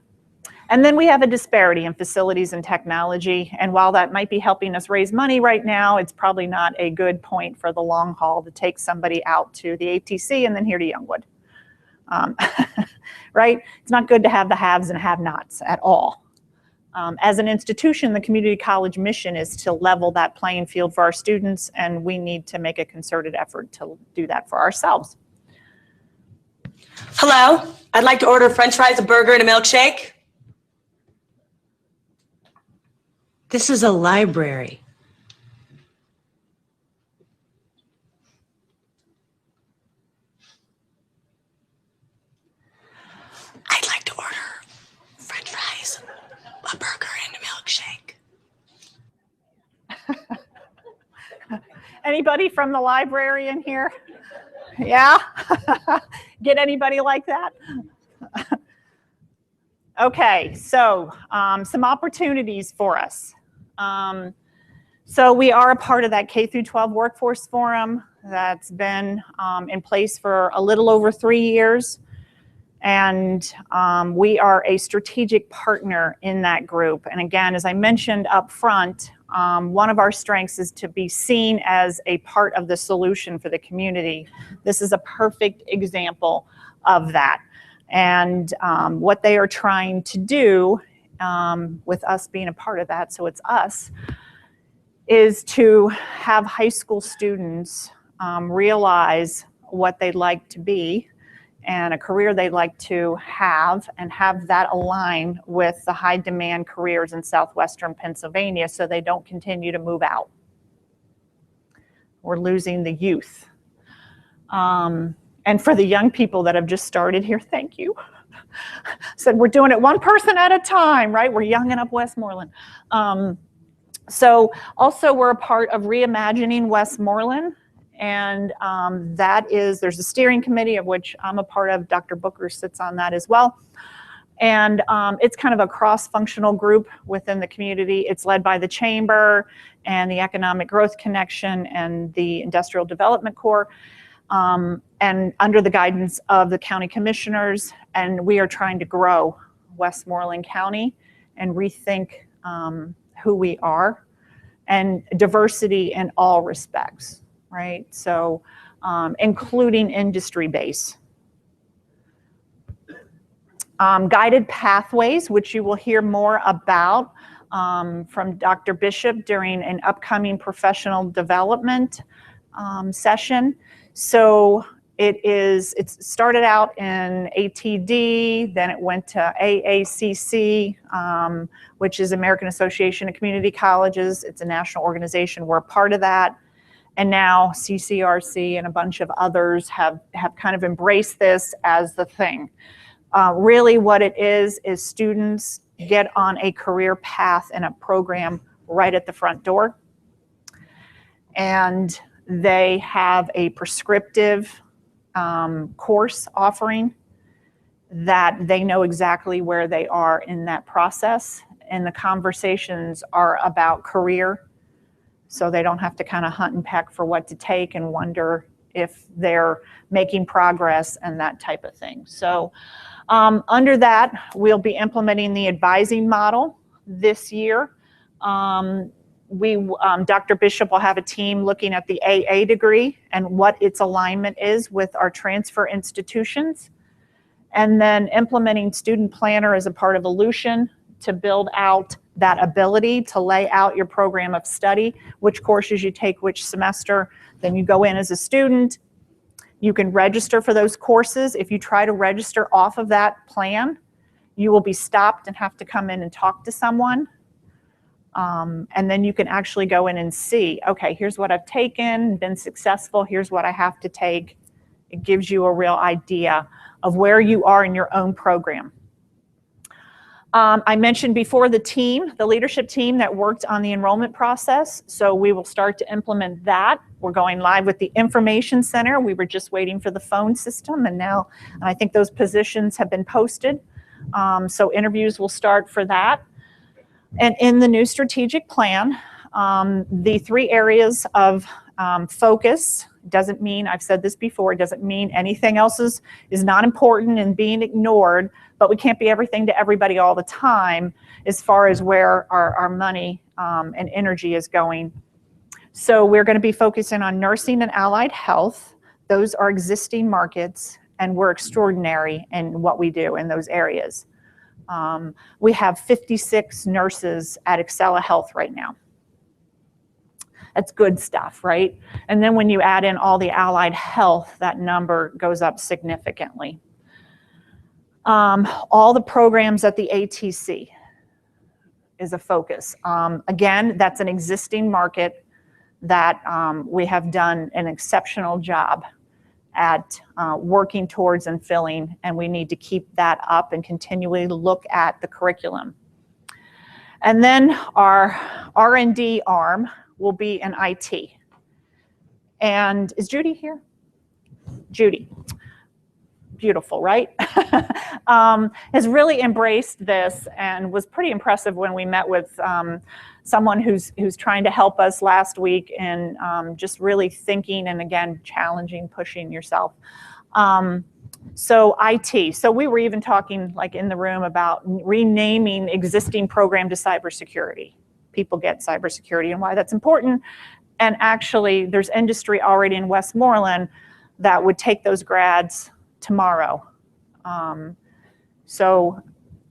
Speaker 1: And then we have a disparity in facilities and technology. And while that might be helping us raise money right now, it's probably not a good point for the long haul to take somebody out to the ATC and then here to Youngwood. Right? It's not good to have the haves and have-nots at all. As an institution, the community college mission is to level that playing field for our students, and we need to make a concerted effort to do that for ourselves.
Speaker 12: Hello, I'd like to order french fries, a burger, and a milkshake. This is a library. I'd like to order french fries, a burger, and a milkshake.
Speaker 1: Anybody from the library in here? Yeah? Get anybody like that? Okay, so some opportunities for us. So we are a part of that K-12 Workforce Forum that's been in place for a little over 3 years. And we are a strategic partner in that group. And again, as I mentioned up front, one of our strengths is to be seen as a part of the solution for the community. This is a perfect example of that. And what they are trying to do with us being a part of that, so it's us, is to have high school students realize what they'd like to be and a career they'd like to have, and have that align with the high demand careers in southwestern Pennsylvania so they don't continue to move out. We're losing the youth. And for the young people that have just started here, thank you. Said we're doing it one person at a time, right? We're younging up Westmoreland. So also we're a part of Reimagining Westmoreland, and there's a steering committee of which I'm a part of. Dr. Booker sits on that as well. And it's kind of a cross-functional group within the community. It's led by the Chamber and the Economic Growth Connection and the Industrial Development Corps, and under the guidance of the county commissioners. And we are trying to grow Westmoreland County and rethink who we are, and diversity in all respects, right? So including industry base. Guided pathways, which you will hear more about from Dr. Bishop during an upcoming professional development session. So it started out in ATD, then it went to AACC, which is American Association of Community Colleges. It's a national organization. We're a part of that. And now CCRC and a bunch of others have kind of embraced this as the thing. Really what it is students get on a career path and a program right at the front door. And they have a prescriptive course offering that they know exactly where they are in that process. And the conversations are about career, so they don't have to kind of hunt and peck for what to take and wonder if they're making progress and that type of thing. So under that, we'll be implementing the advising model this year. Dr. Bishop will have a team looking at the AA degree and what its alignment is with our transfer institutions, and then implementing Student Planner as a part of Elution to build out that ability to lay out your program of study, which courses you take which semester. Then you go in as a student. You can register for those courses. If you try to register off of that plan, you will be stopped and have to come in and talk to someone. And then you can actually go in and see, okay, here's what I've taken, been successful, here's what I have to take. It gives you a real idea of where you are in your own program. I mentioned before the leadership team that worked on the enrollment process. So we will start to implement that. We're going live with the information center. We were just waiting for the phone system, and now I think those positions have been posted. So interviews will start for that. And in the new strategic plan, the 3 areas of focus doesn't mean, I've said this before, it doesn't mean anything else is not important and being ignored, but we can't be everything to everybody all the time as far as where our money and energy is going. So we're going to be focusing on nursing and allied health. Those are existing markets, and we're extraordinary in what we do in those areas. We have 56 nurses at Excella Health right now. That's good stuff, right? And then when you add in all the allied health, that number goes up significantly. All the programs at the ATC is a focus. Again, that's an existing market that we have done an exceptional job at working towards and filling, and we need to keep that up and continually look at the curriculum. And then our R&D arm will be in IT. And is Judy here? Judy. Beautiful, right? Has really embraced this and was pretty impressive when we met with someone who's trying to help us last week in just really thinking and, again, challenging, pushing yourself. So IT. So we were even talking like in the room about renaming existing program to cybersecurity. People get cybersecurity and why that's important. And actually, there's industry already in Westmoreland that would take those grads tomorrow. So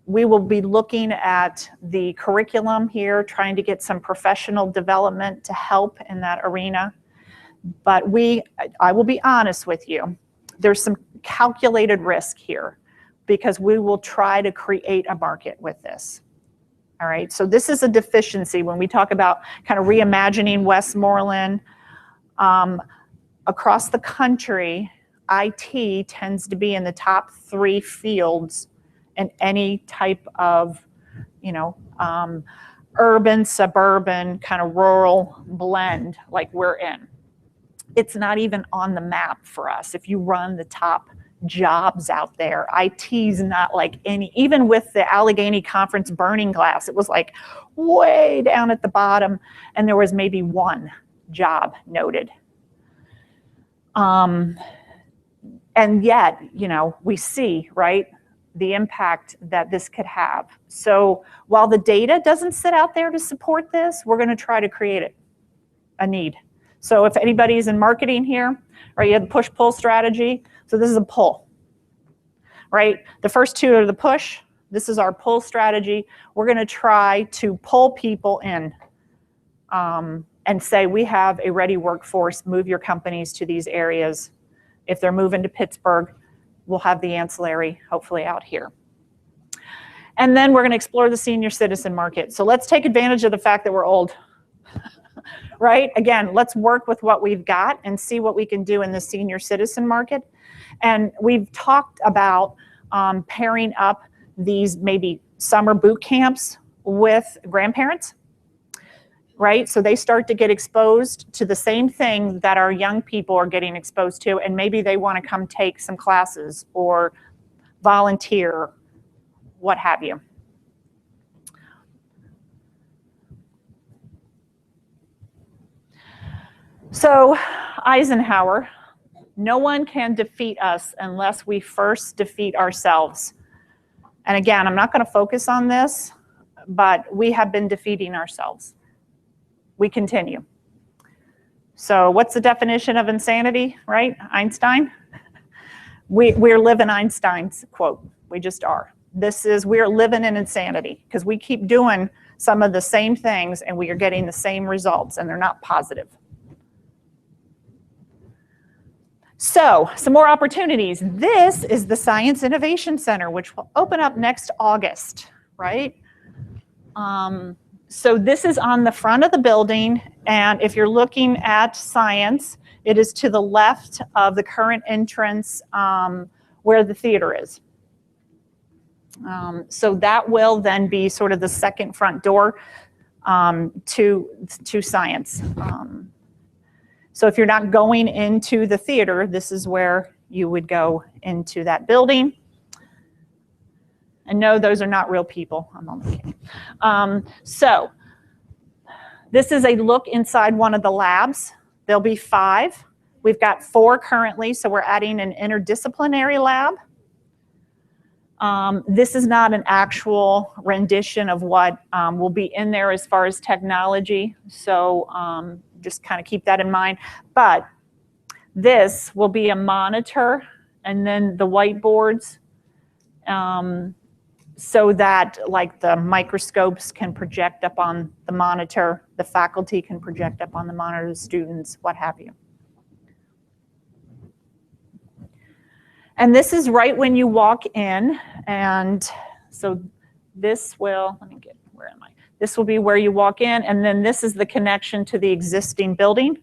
Speaker 1: we will be looking at the curriculum here, trying to get some professional development to help in that arena. But I will be honest with you, there's some calculated risk here because we will try to create a market with this. All right, so this is a deficiency when we talk about kind of reimagining Westmoreland. Across the country, IT tends to be in the top 3 fields in any type of, urban, suburban, kind of rural blend like we're in. it's not even on the map for us. If you run the top jobs out there, IT's not like any, even with the Allegheny Conference burning glass, it was like way down at the bottom, and there was maybe one job noted. And yet, you know, we see, right, the impact that this could have. So while the data doesn't sit out there to support this, we're going to try to create it, a need. So if anybody's in marketing here, right, you have the push-pull strategy. So this is a pull, right? The first two are the push. This is our pull strategy. We're going to try to pull people in and say, we have a ready workforce, move your companies to these areas. If they're moving to Pittsburgh, we'll have the ancillary hopefully out here. And then we're going to explore the senior citizen market. So let's take advantage of the fact that we're old, right? Again, let's work with what we've got and see what we can do in the senior citizen market. And we've talked about pairing up these maybe summer boot camps with grandparents, right? So they start to get exposed to the same thing that our young people are getting exposed to, and maybe they want to come take some classes or volunteer, what have you. So Eisenhower, no one can defeat us unless we first defeat ourselves. And again, I'm not going to focus on this, but we have been defeating ourselves. We continue. So what's the definition of insanity, right? Einstein? We're living Einstein's quote. We just are. We're living in insanity because we keep doing some of the same things and we are getting the same results, and they're not positive. So some more opportunities. This is the Science Innovation Center, which will open up next August, right? So this is on the front of the building, and if you're looking at science, it is to the left of the current entrance where the theater is. So that will then be sort of the second front door to science. So if you're not going into the theater, this is where you would go into that building. And no, those are not real people. I'm only kidding. So this is a look inside one of the labs. There'll be 5. We've got 4 currently, so we're adding an interdisciplinary lab. This is not an actual rendition of what will be in there as far as technology, so just kind of keep that in mind. But this will be a monitor and then the whiteboards, so that like the microscopes can project up on the monitor, the faculty can project up on the monitor, the students, what have you. And this is right when you walk in, and so this will, let me get, where am I? This will be where you walk in, and then this is the connection to the existing building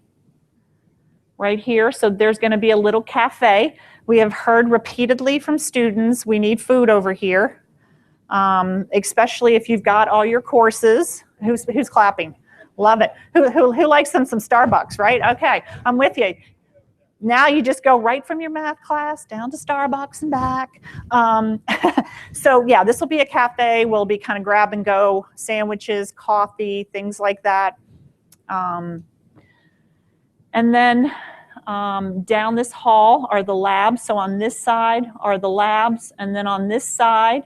Speaker 1: right here. So there's going to be a little cafe. We have heard repeatedly from students, we need food over here, especially if you've got all your courses. Who's clapping? Love it. Who likes some Starbucks, right? Okay, I'm with you. Now you just go right from your math class down to Starbucks and back. So yeah, this will be a cafe. We'll be kind of grab and go sandwiches, coffee, things like that. And then down this hall are the labs. So on this side are the labs, and then on this side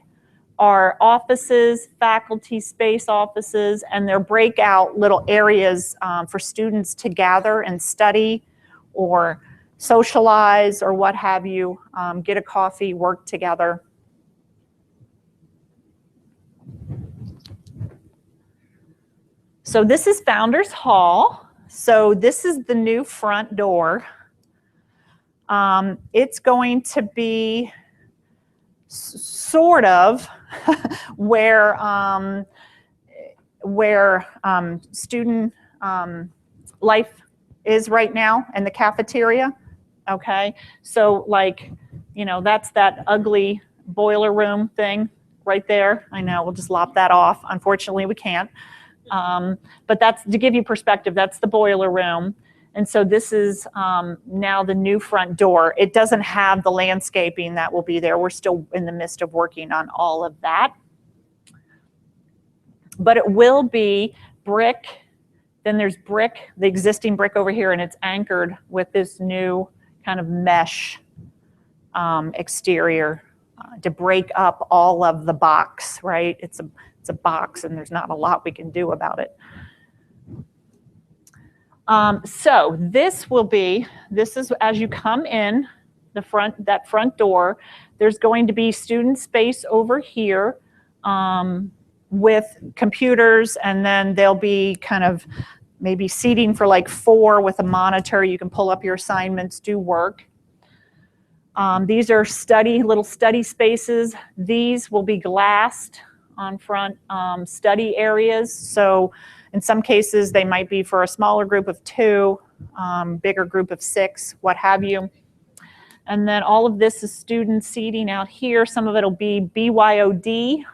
Speaker 1: are offices, faculty space offices, and their breakout little areas for students to gather and study or socialize or what have you, get a coffee, work together. So this is Founders Hall. So this is the new front door. It's going to be sort of where student life is right now in the cafeteria. Okay, so like, you know, that's that ugly boiler room thing right there. I know, we'll just lop that off. Unfortunately, we can't. But that's, to give you perspective, that's the boiler room. And so this is now the new front door. It doesn't have the landscaping that will be there. We're still in the midst of working on all of that. But it will be brick. Then there's brick, the existing brick over here, and it's anchored with this new kind of mesh exterior to break up all of the box, right? It's a box, and there's not a lot we can do about it. So this is as you come in that front door, there's going to be student space over here with computers, and then there'll be kind of maybe seating for like 4 with a monitor. You can pull up your assignments, do work. These are little study spaces. These will be glassed on front study areas. So in some cases, they might be for a smaller group of 2, bigger group of 6, what have you. And then all of this is student seating out here. Some of it will be BYOD,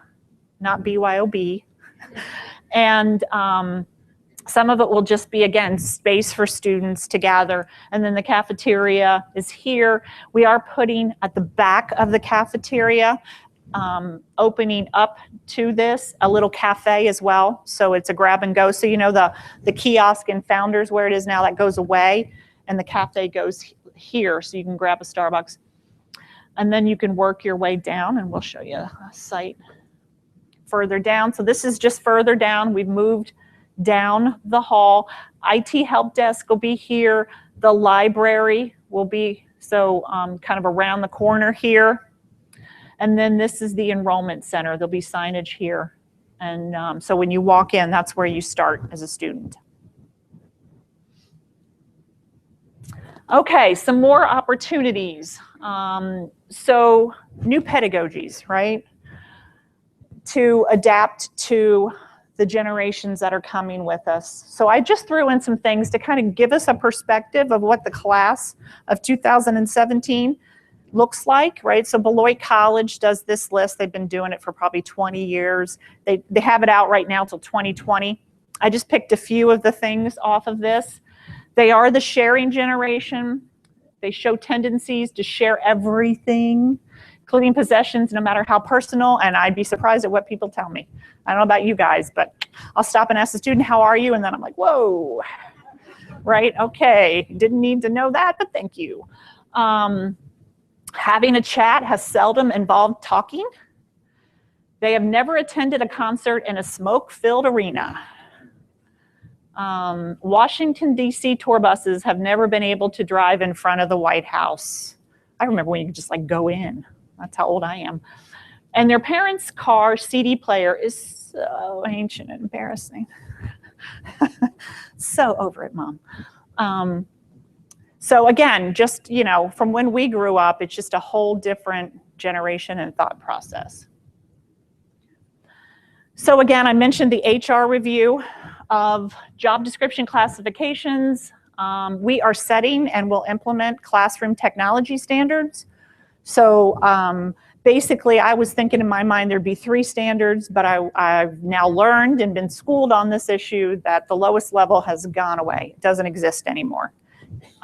Speaker 1: not BYOB. And some of it will just be, again, space for students to gather. And then the cafeteria is here. We are putting at the back of the cafeteria, opening up to this, a little cafe as well. So it's a grab and go. So you know the kiosk in Founders where it is now, that goes away, and the cafe goes here, so you can grab a Starbucks. And then you can work your way down, and we'll show you a site further down. So this is just further down. We've moved down the hall. IT help desk will be here. The library will be kind of around the corner here. And then this is the enrollment center. There'll be signage here. And so when you walk in, that's where you start as a student. Okay, some more opportunities. So new pedagogies, right? To adapt to the generations that are coming with us. So I just threw in some things to kind of give us a perspective of what the class of 2017 looks like, right? So Beloit College does this list. They've been doing it for probably 20 years. They have it out right now till 2020. I just picked a few of the things off of this. They are the sharing generation. They show tendencies to share everything, including possessions, no matter how personal, and I'd be surprised at what people tell me. I don't know about you guys, but I'll stop and ask the student, how are you? And then I'm like, whoa, right? Okay, didn't need to know that, but thank you. Having a chat has seldom involved talking. They have never attended a concert in a smoke-filled arena. Washington, D.C. tour buses have never been able to drive in front of the White House. I remember when you could just like go in. That's how old I am. And their parents' car CD player is so ancient and embarrassing. So over it, Mom. So again, just, you know, from when we grew up, it's just a whole different generation and thought process. So again, I mentioned the HR review of job description classifications. We are setting and will implement classroom technology standards. So basically, I was thinking in my mind there'd be 3 standards, but I've now learned and been schooled on this issue that the lowest level has gone away. It doesn't exist anymore.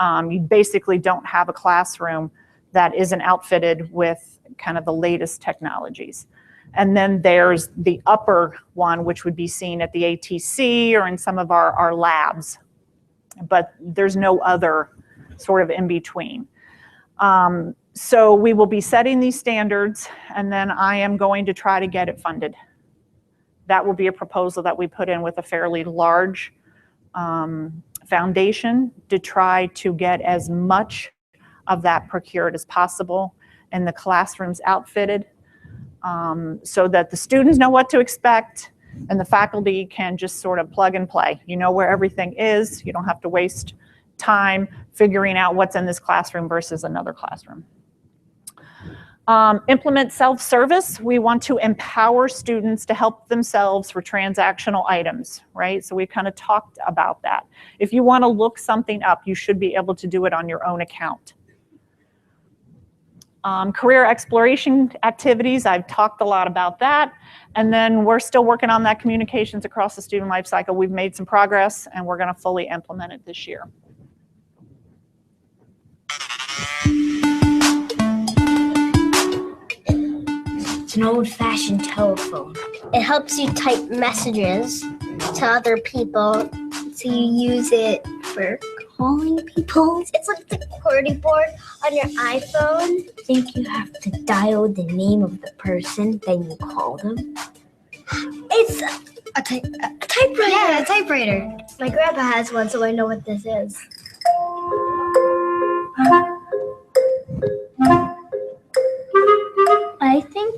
Speaker 1: You basically don't have a classroom that isn't outfitted with kind of the latest technologies. And then there's the upper one, which would be seen at the ATC or in some of our labs. But there's no other sort of in between. So we will be setting these standards, and then I am going to try to get it funded. That will be a proposal that we put in with a fairly large foundation to try to get as much of that procured as possible and the classrooms outfitted so that the students know what to expect and the faculty can just sort of plug and play. You know where everything is. You don't have to waste time figuring out what's in this classroom versus another classroom. Implement self-service. We want to empower students to help themselves for transactional items, right? So we kind of talked about that. If you want to look something up, you should be able to do it on your own account. Career exploration activities, I've talked a lot about that. And then we're still working on that communications across the student life cycle. We've made some progress and we're going to fully implement it this year.
Speaker 6: It's an old-fashioned telephone. It helps you type messages to other people, so you use it for calling people. It's like the QWERTY board on your iPhone. I think you have to dial the name of the person, then you call them. It's a typewriter. Yeah, a typewriter. My grandpa has one, so I know what this is. I think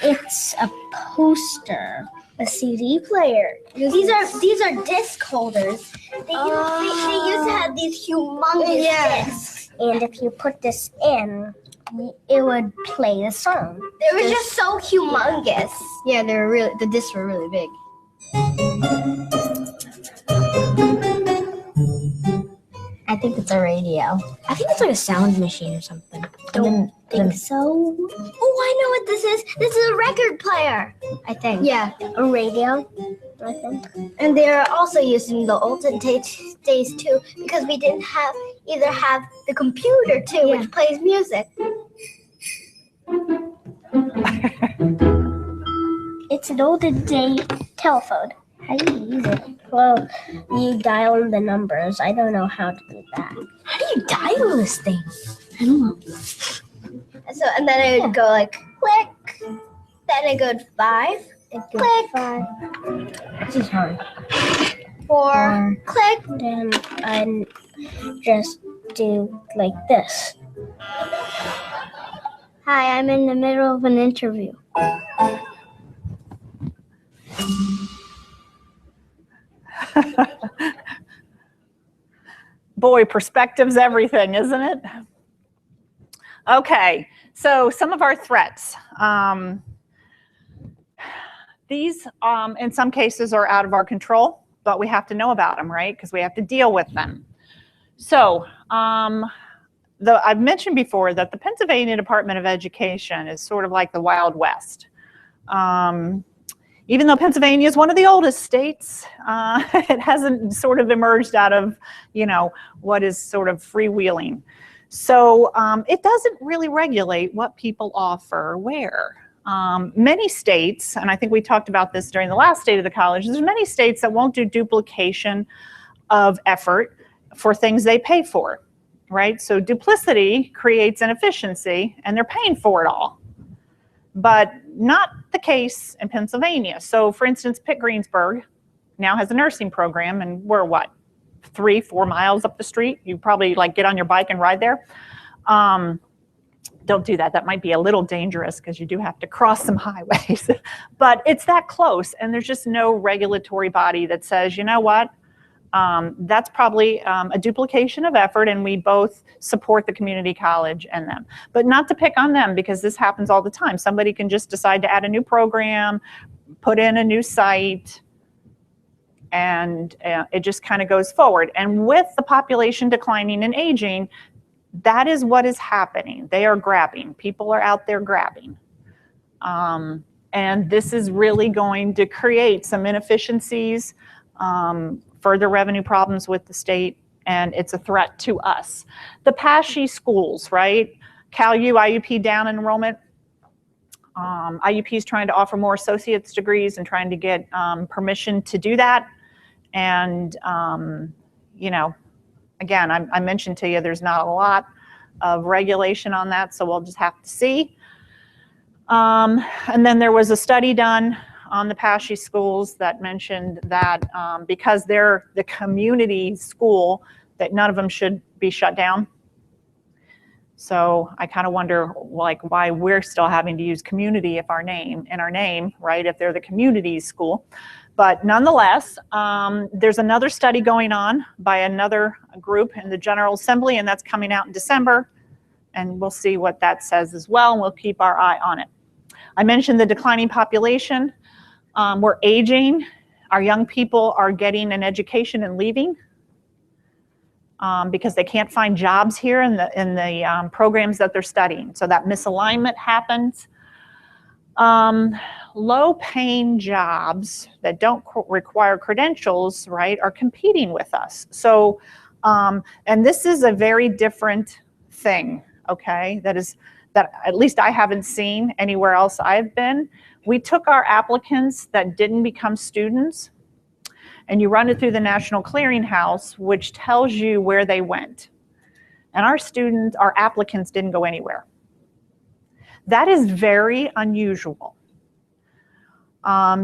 Speaker 6: it's a poster. A CD player. These are disc holders. They used to have these humongous discs. And if you put this in, it would play the song. They were just so humongous. Yeah, the discs were really big. I think it's a radio. I think it's like a sound machine or something. Don't think so. Oh, I know what this is. This is a record player, I think. Yeah, a radio, I think. And they're also used in the olden days too, because we didn't have the computer too, which plays music. It's an olden day telephone. How do you use it? Well, you dial the numbers. I don't know how to do that. How do you dial this thing? I don't know. So, and then it would go like click. Then it goes 5. Click. 5. This is hard. 4. Click. Then I just do like this. Hi, I'm in the middle of an interview.
Speaker 1: Boy, perspective's everything, isn't it? Okay, so some of our threats. These, in some cases, are out of our control, but we have to know about them, right? Because we have to deal with them. So, I've mentioned before that the Pennsylvania Department of Education is sort of like the Wild West. Even though Pennsylvania is one of the oldest states, it hasn't sort of emerged out of, what is sort of freewheeling. So it doesn't really regulate what people offer where. Many states, and I think we talked about this during the last State of the College, there's many states that won't do duplication of effort for things they pay for, right? So duplicity creates inefficiency, and they're paying for it all. But not the case in Pennsylvania. So for instance, Pitt Greensburg now has a nursing program, and we're what, 3-4 miles up the street? You probably get on your bike and ride there. Don't do that. That might be a little dangerous because you do have to cross some highways. But it's that close, and there's just no regulatory body that says, you know what, that's probably a duplication of effort, and we both support the community college and them. But not to pick on them, because this happens all the time. Somebody can just decide to add a new program, put in a new site, and it just kind of goes forward. And with the population declining and aging, that is what is happening. They are grabbing. People are out there grabbing. And this is really going to create some inefficiencies, further revenue problems with the state, and it's a threat to us. The PASHE schools, right? CalU, IUP down enrollment. IUP is trying to offer more associate's degrees and trying to get permission to do that. And, again, I mentioned to you there's not a lot of regulation on that, so we'll just have to see. And then there was a study done on the PASHE schools that mentioned that because they're the community school, that none of them should be shut down. So I kind of wonder why we're still having to use community in our name, right, if they're the community school. But nonetheless, there's another study going on by another group in the General Assembly, and that's coming out in December. And we'll see what that says as well, and we'll keep our eye on it. I mentioned the declining population. We're aging. Our young people are getting an education and leaving because they can't find jobs here in the programs that they're studying. So that misalignment happens. Low-paying jobs that don't require credentials, right, are competing with us. So, and this is a very different thing, okay? That is that at least I haven't seen anywhere else I've been. We took our applicants that didn't become students, and you run it through the National Clearinghouse, which tells you where they went. And our applicants didn't go anywhere. That is very unusual.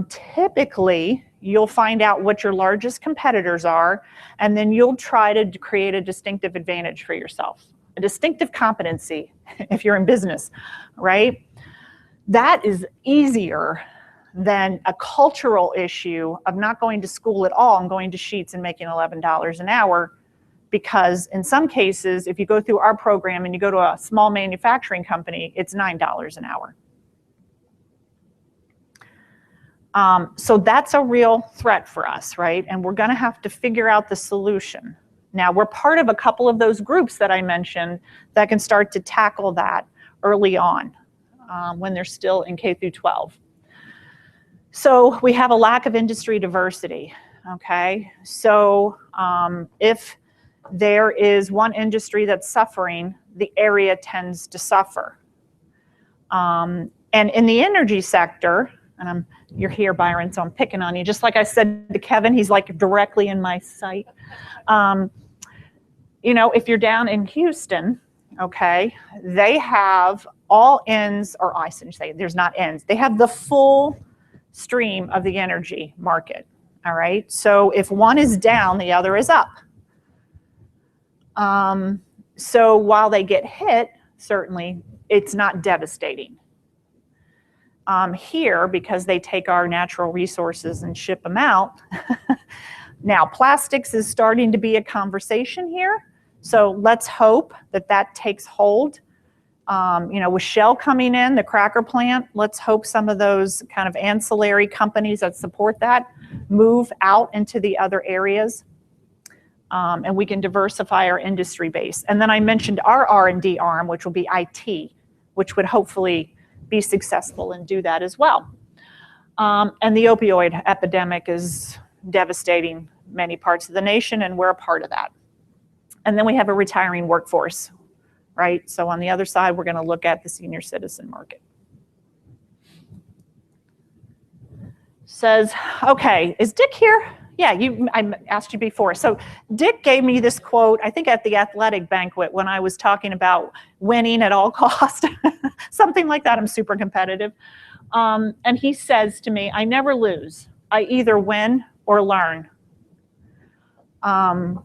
Speaker 1: Typically, you'll find out what your largest competitors are, and then you'll try to create a distinctive advantage for yourself, a distinctive competency if you're in business, right? That is easier than a cultural issue of not going to school at all and going to Sheetz and making $11 an hour, because in some cases, if you go through our program and you go to a small manufacturing company, it's $9 an hour. So that's a real threat for us, right? And we're going to have to figure out the solution. Now, we're part of a couple of those groups that I mentioned that can start to tackle that early on when they're still in K through 12. So we have a lack of industry diversity, okay? So if there is one industry that's suffering, the area tends to suffer. And in the energy sector, and you're here, Byron, so I'm picking on you. Just like I said to Kevin, he's like directly in my sight. You know, if you're down in Houston, okay, they have all ends, or I shouldn't say there's not ends. They have the full stream of the energy market, all right? So if one is down, the other is up. So while they get hit, certainly, it's not devastating. Here, because they take our natural resources and ship them out. Now, plastics is starting to be a conversation here. So let's hope that that takes hold. You know, with Shell coming in, the cracker plant, let's hope some of those kind of ancillary companies that support that move out into the other areas. And we can diversify our industry base. And then I mentioned our R&D arm, which will be IT, which would hopefully be successful and do that as well. And the opioid epidemic is devastating many parts of the nation, and we're a part of that. And then we have a retiring workforce, right? So on the other side, we're going to look at the senior citizen market. Says, okay, is Dick here? Yeah, I asked you before. So Dick gave me this quote, I think at the athletic banquet when I was talking about winning at all costs, something like that. I'm super competitive. And he says to me, I never lose. I either win or learn. And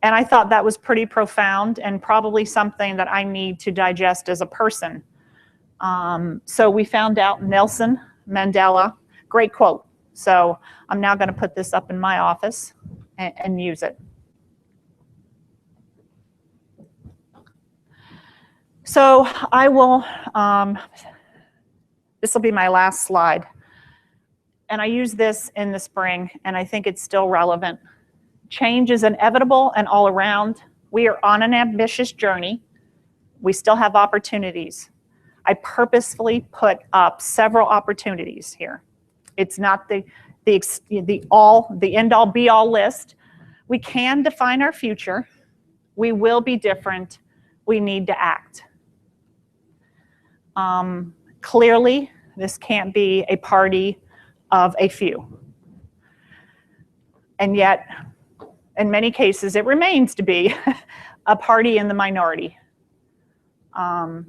Speaker 1: I thought that was pretty profound and probably something that I need to digest as a person. So we found out Nelson Mandela, great quote. So I'm now going to put this up in my office and use it. So I will, this will be my last slide. And I use this in the spring, and I think it's still relevant. Change is inevitable and all around. We are on an ambitious journey. We still have opportunities. I purposefully put up several opportunities here. It's not the end all be all list. We can define our future. We will be different. We need to act. Clearly, this can't be a party of a few. And yet, in many cases, it remains to be a party in the minority. I've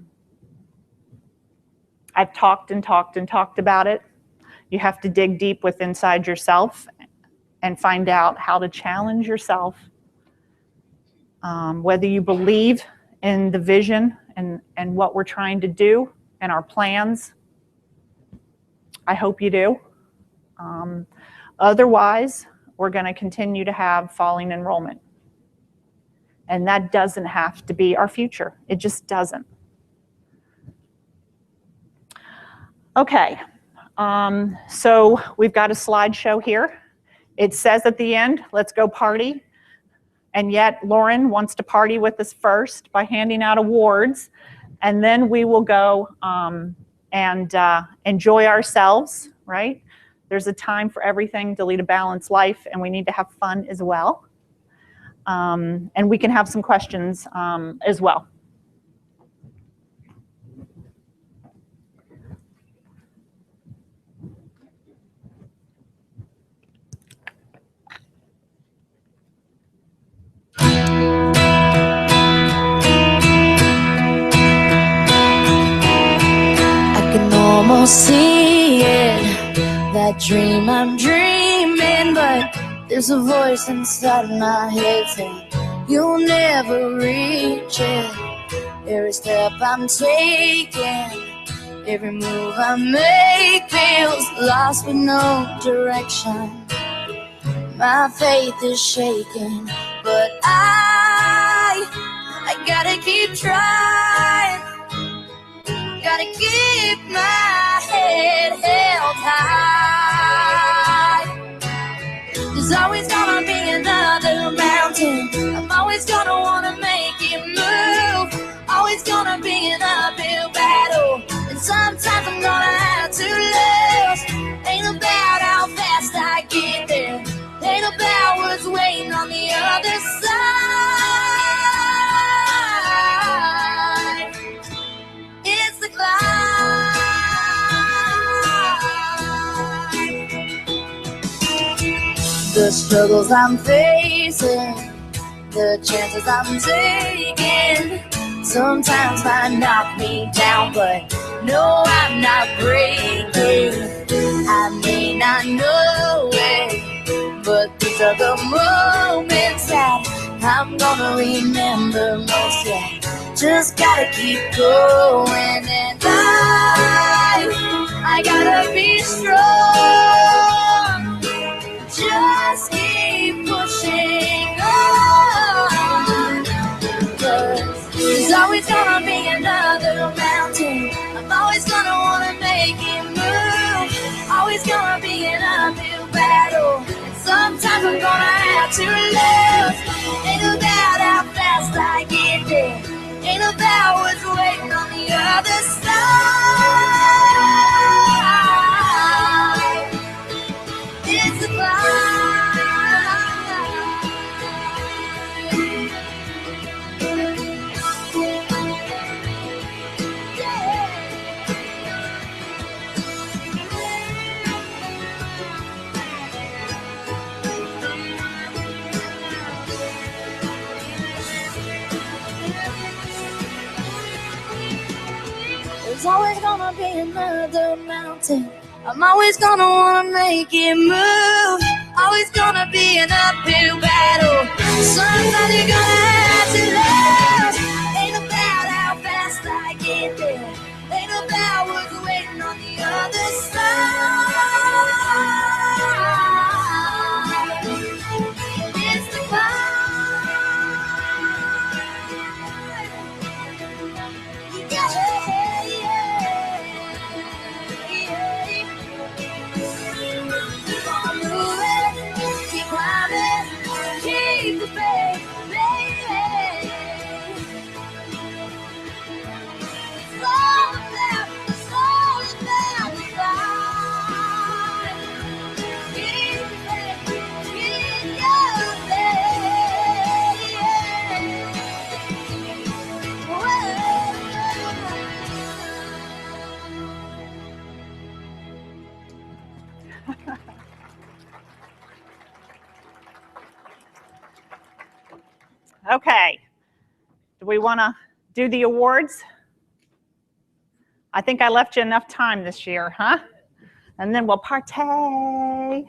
Speaker 1: talked and talked and talked about it. You have to dig deep within inside yourself and find out how to challenge yourself. Whether you believe in the vision and what we're trying to do and our plans, I hope you do. Otherwise, we're going to continue to have falling enrollment. And that doesn't have to be our future. It just doesn't. Okay. So we've got a slideshow here. It says at the end, let's go party. And yet Lauren wants to party with us first by handing out awards. And then we will go and enjoy ourselves, right? There's a time for everything to lead a balanced life, and we need to have fun as well. And we can have some questions as well.
Speaker 11: see it, that dream I'm dreaming, but there's a voice inside my head saying you'll never reach it. Every step I'm taking, every move I make feels lost with no direction. My faith is shaking, but I gotta keep trying. Gotta keep my head held high. There's always gonna be another mountain. I'm always gonna wanna make it move. Always gonna be an uphill battle, and sometimes I'm gonna have to lose. Ain't about how fast I get there, ain't about what's waiting on the other side. It's the climb. The struggles I'm facing, the chances I'm taking, sometimes might knock me down, but no, I'm not breaking. I may not know it, but these are the moments that I'm gonna remember most. Yeah, just gotta keep going, and I gotta be strong. Just keep pushing on. 'Cause there's always gonna be another mountain. I'm always gonna wanna make it move. Always gonna be an uphill battle. And sometimes I'm gonna have to lose. Ain't about how fast I get there, ain't about what's waiting on the other side. It's a climb. There's always gonna be another mountain. I'm always gonna wanna make it move. Always gonna be an uphill battle. Sometimes you're gonna have to lose. Ain't about how fast I get there, ain't about what's waiting on the other side. It's the climb. Yeah. Keep on moving, keep climbing, keep the faith, baby. It's all about the climb. Keep the faith, keep your faith. Whoa.
Speaker 1: Okay. Do we want to do the awards? I think I left you enough time this year, huh? And then we'll partay.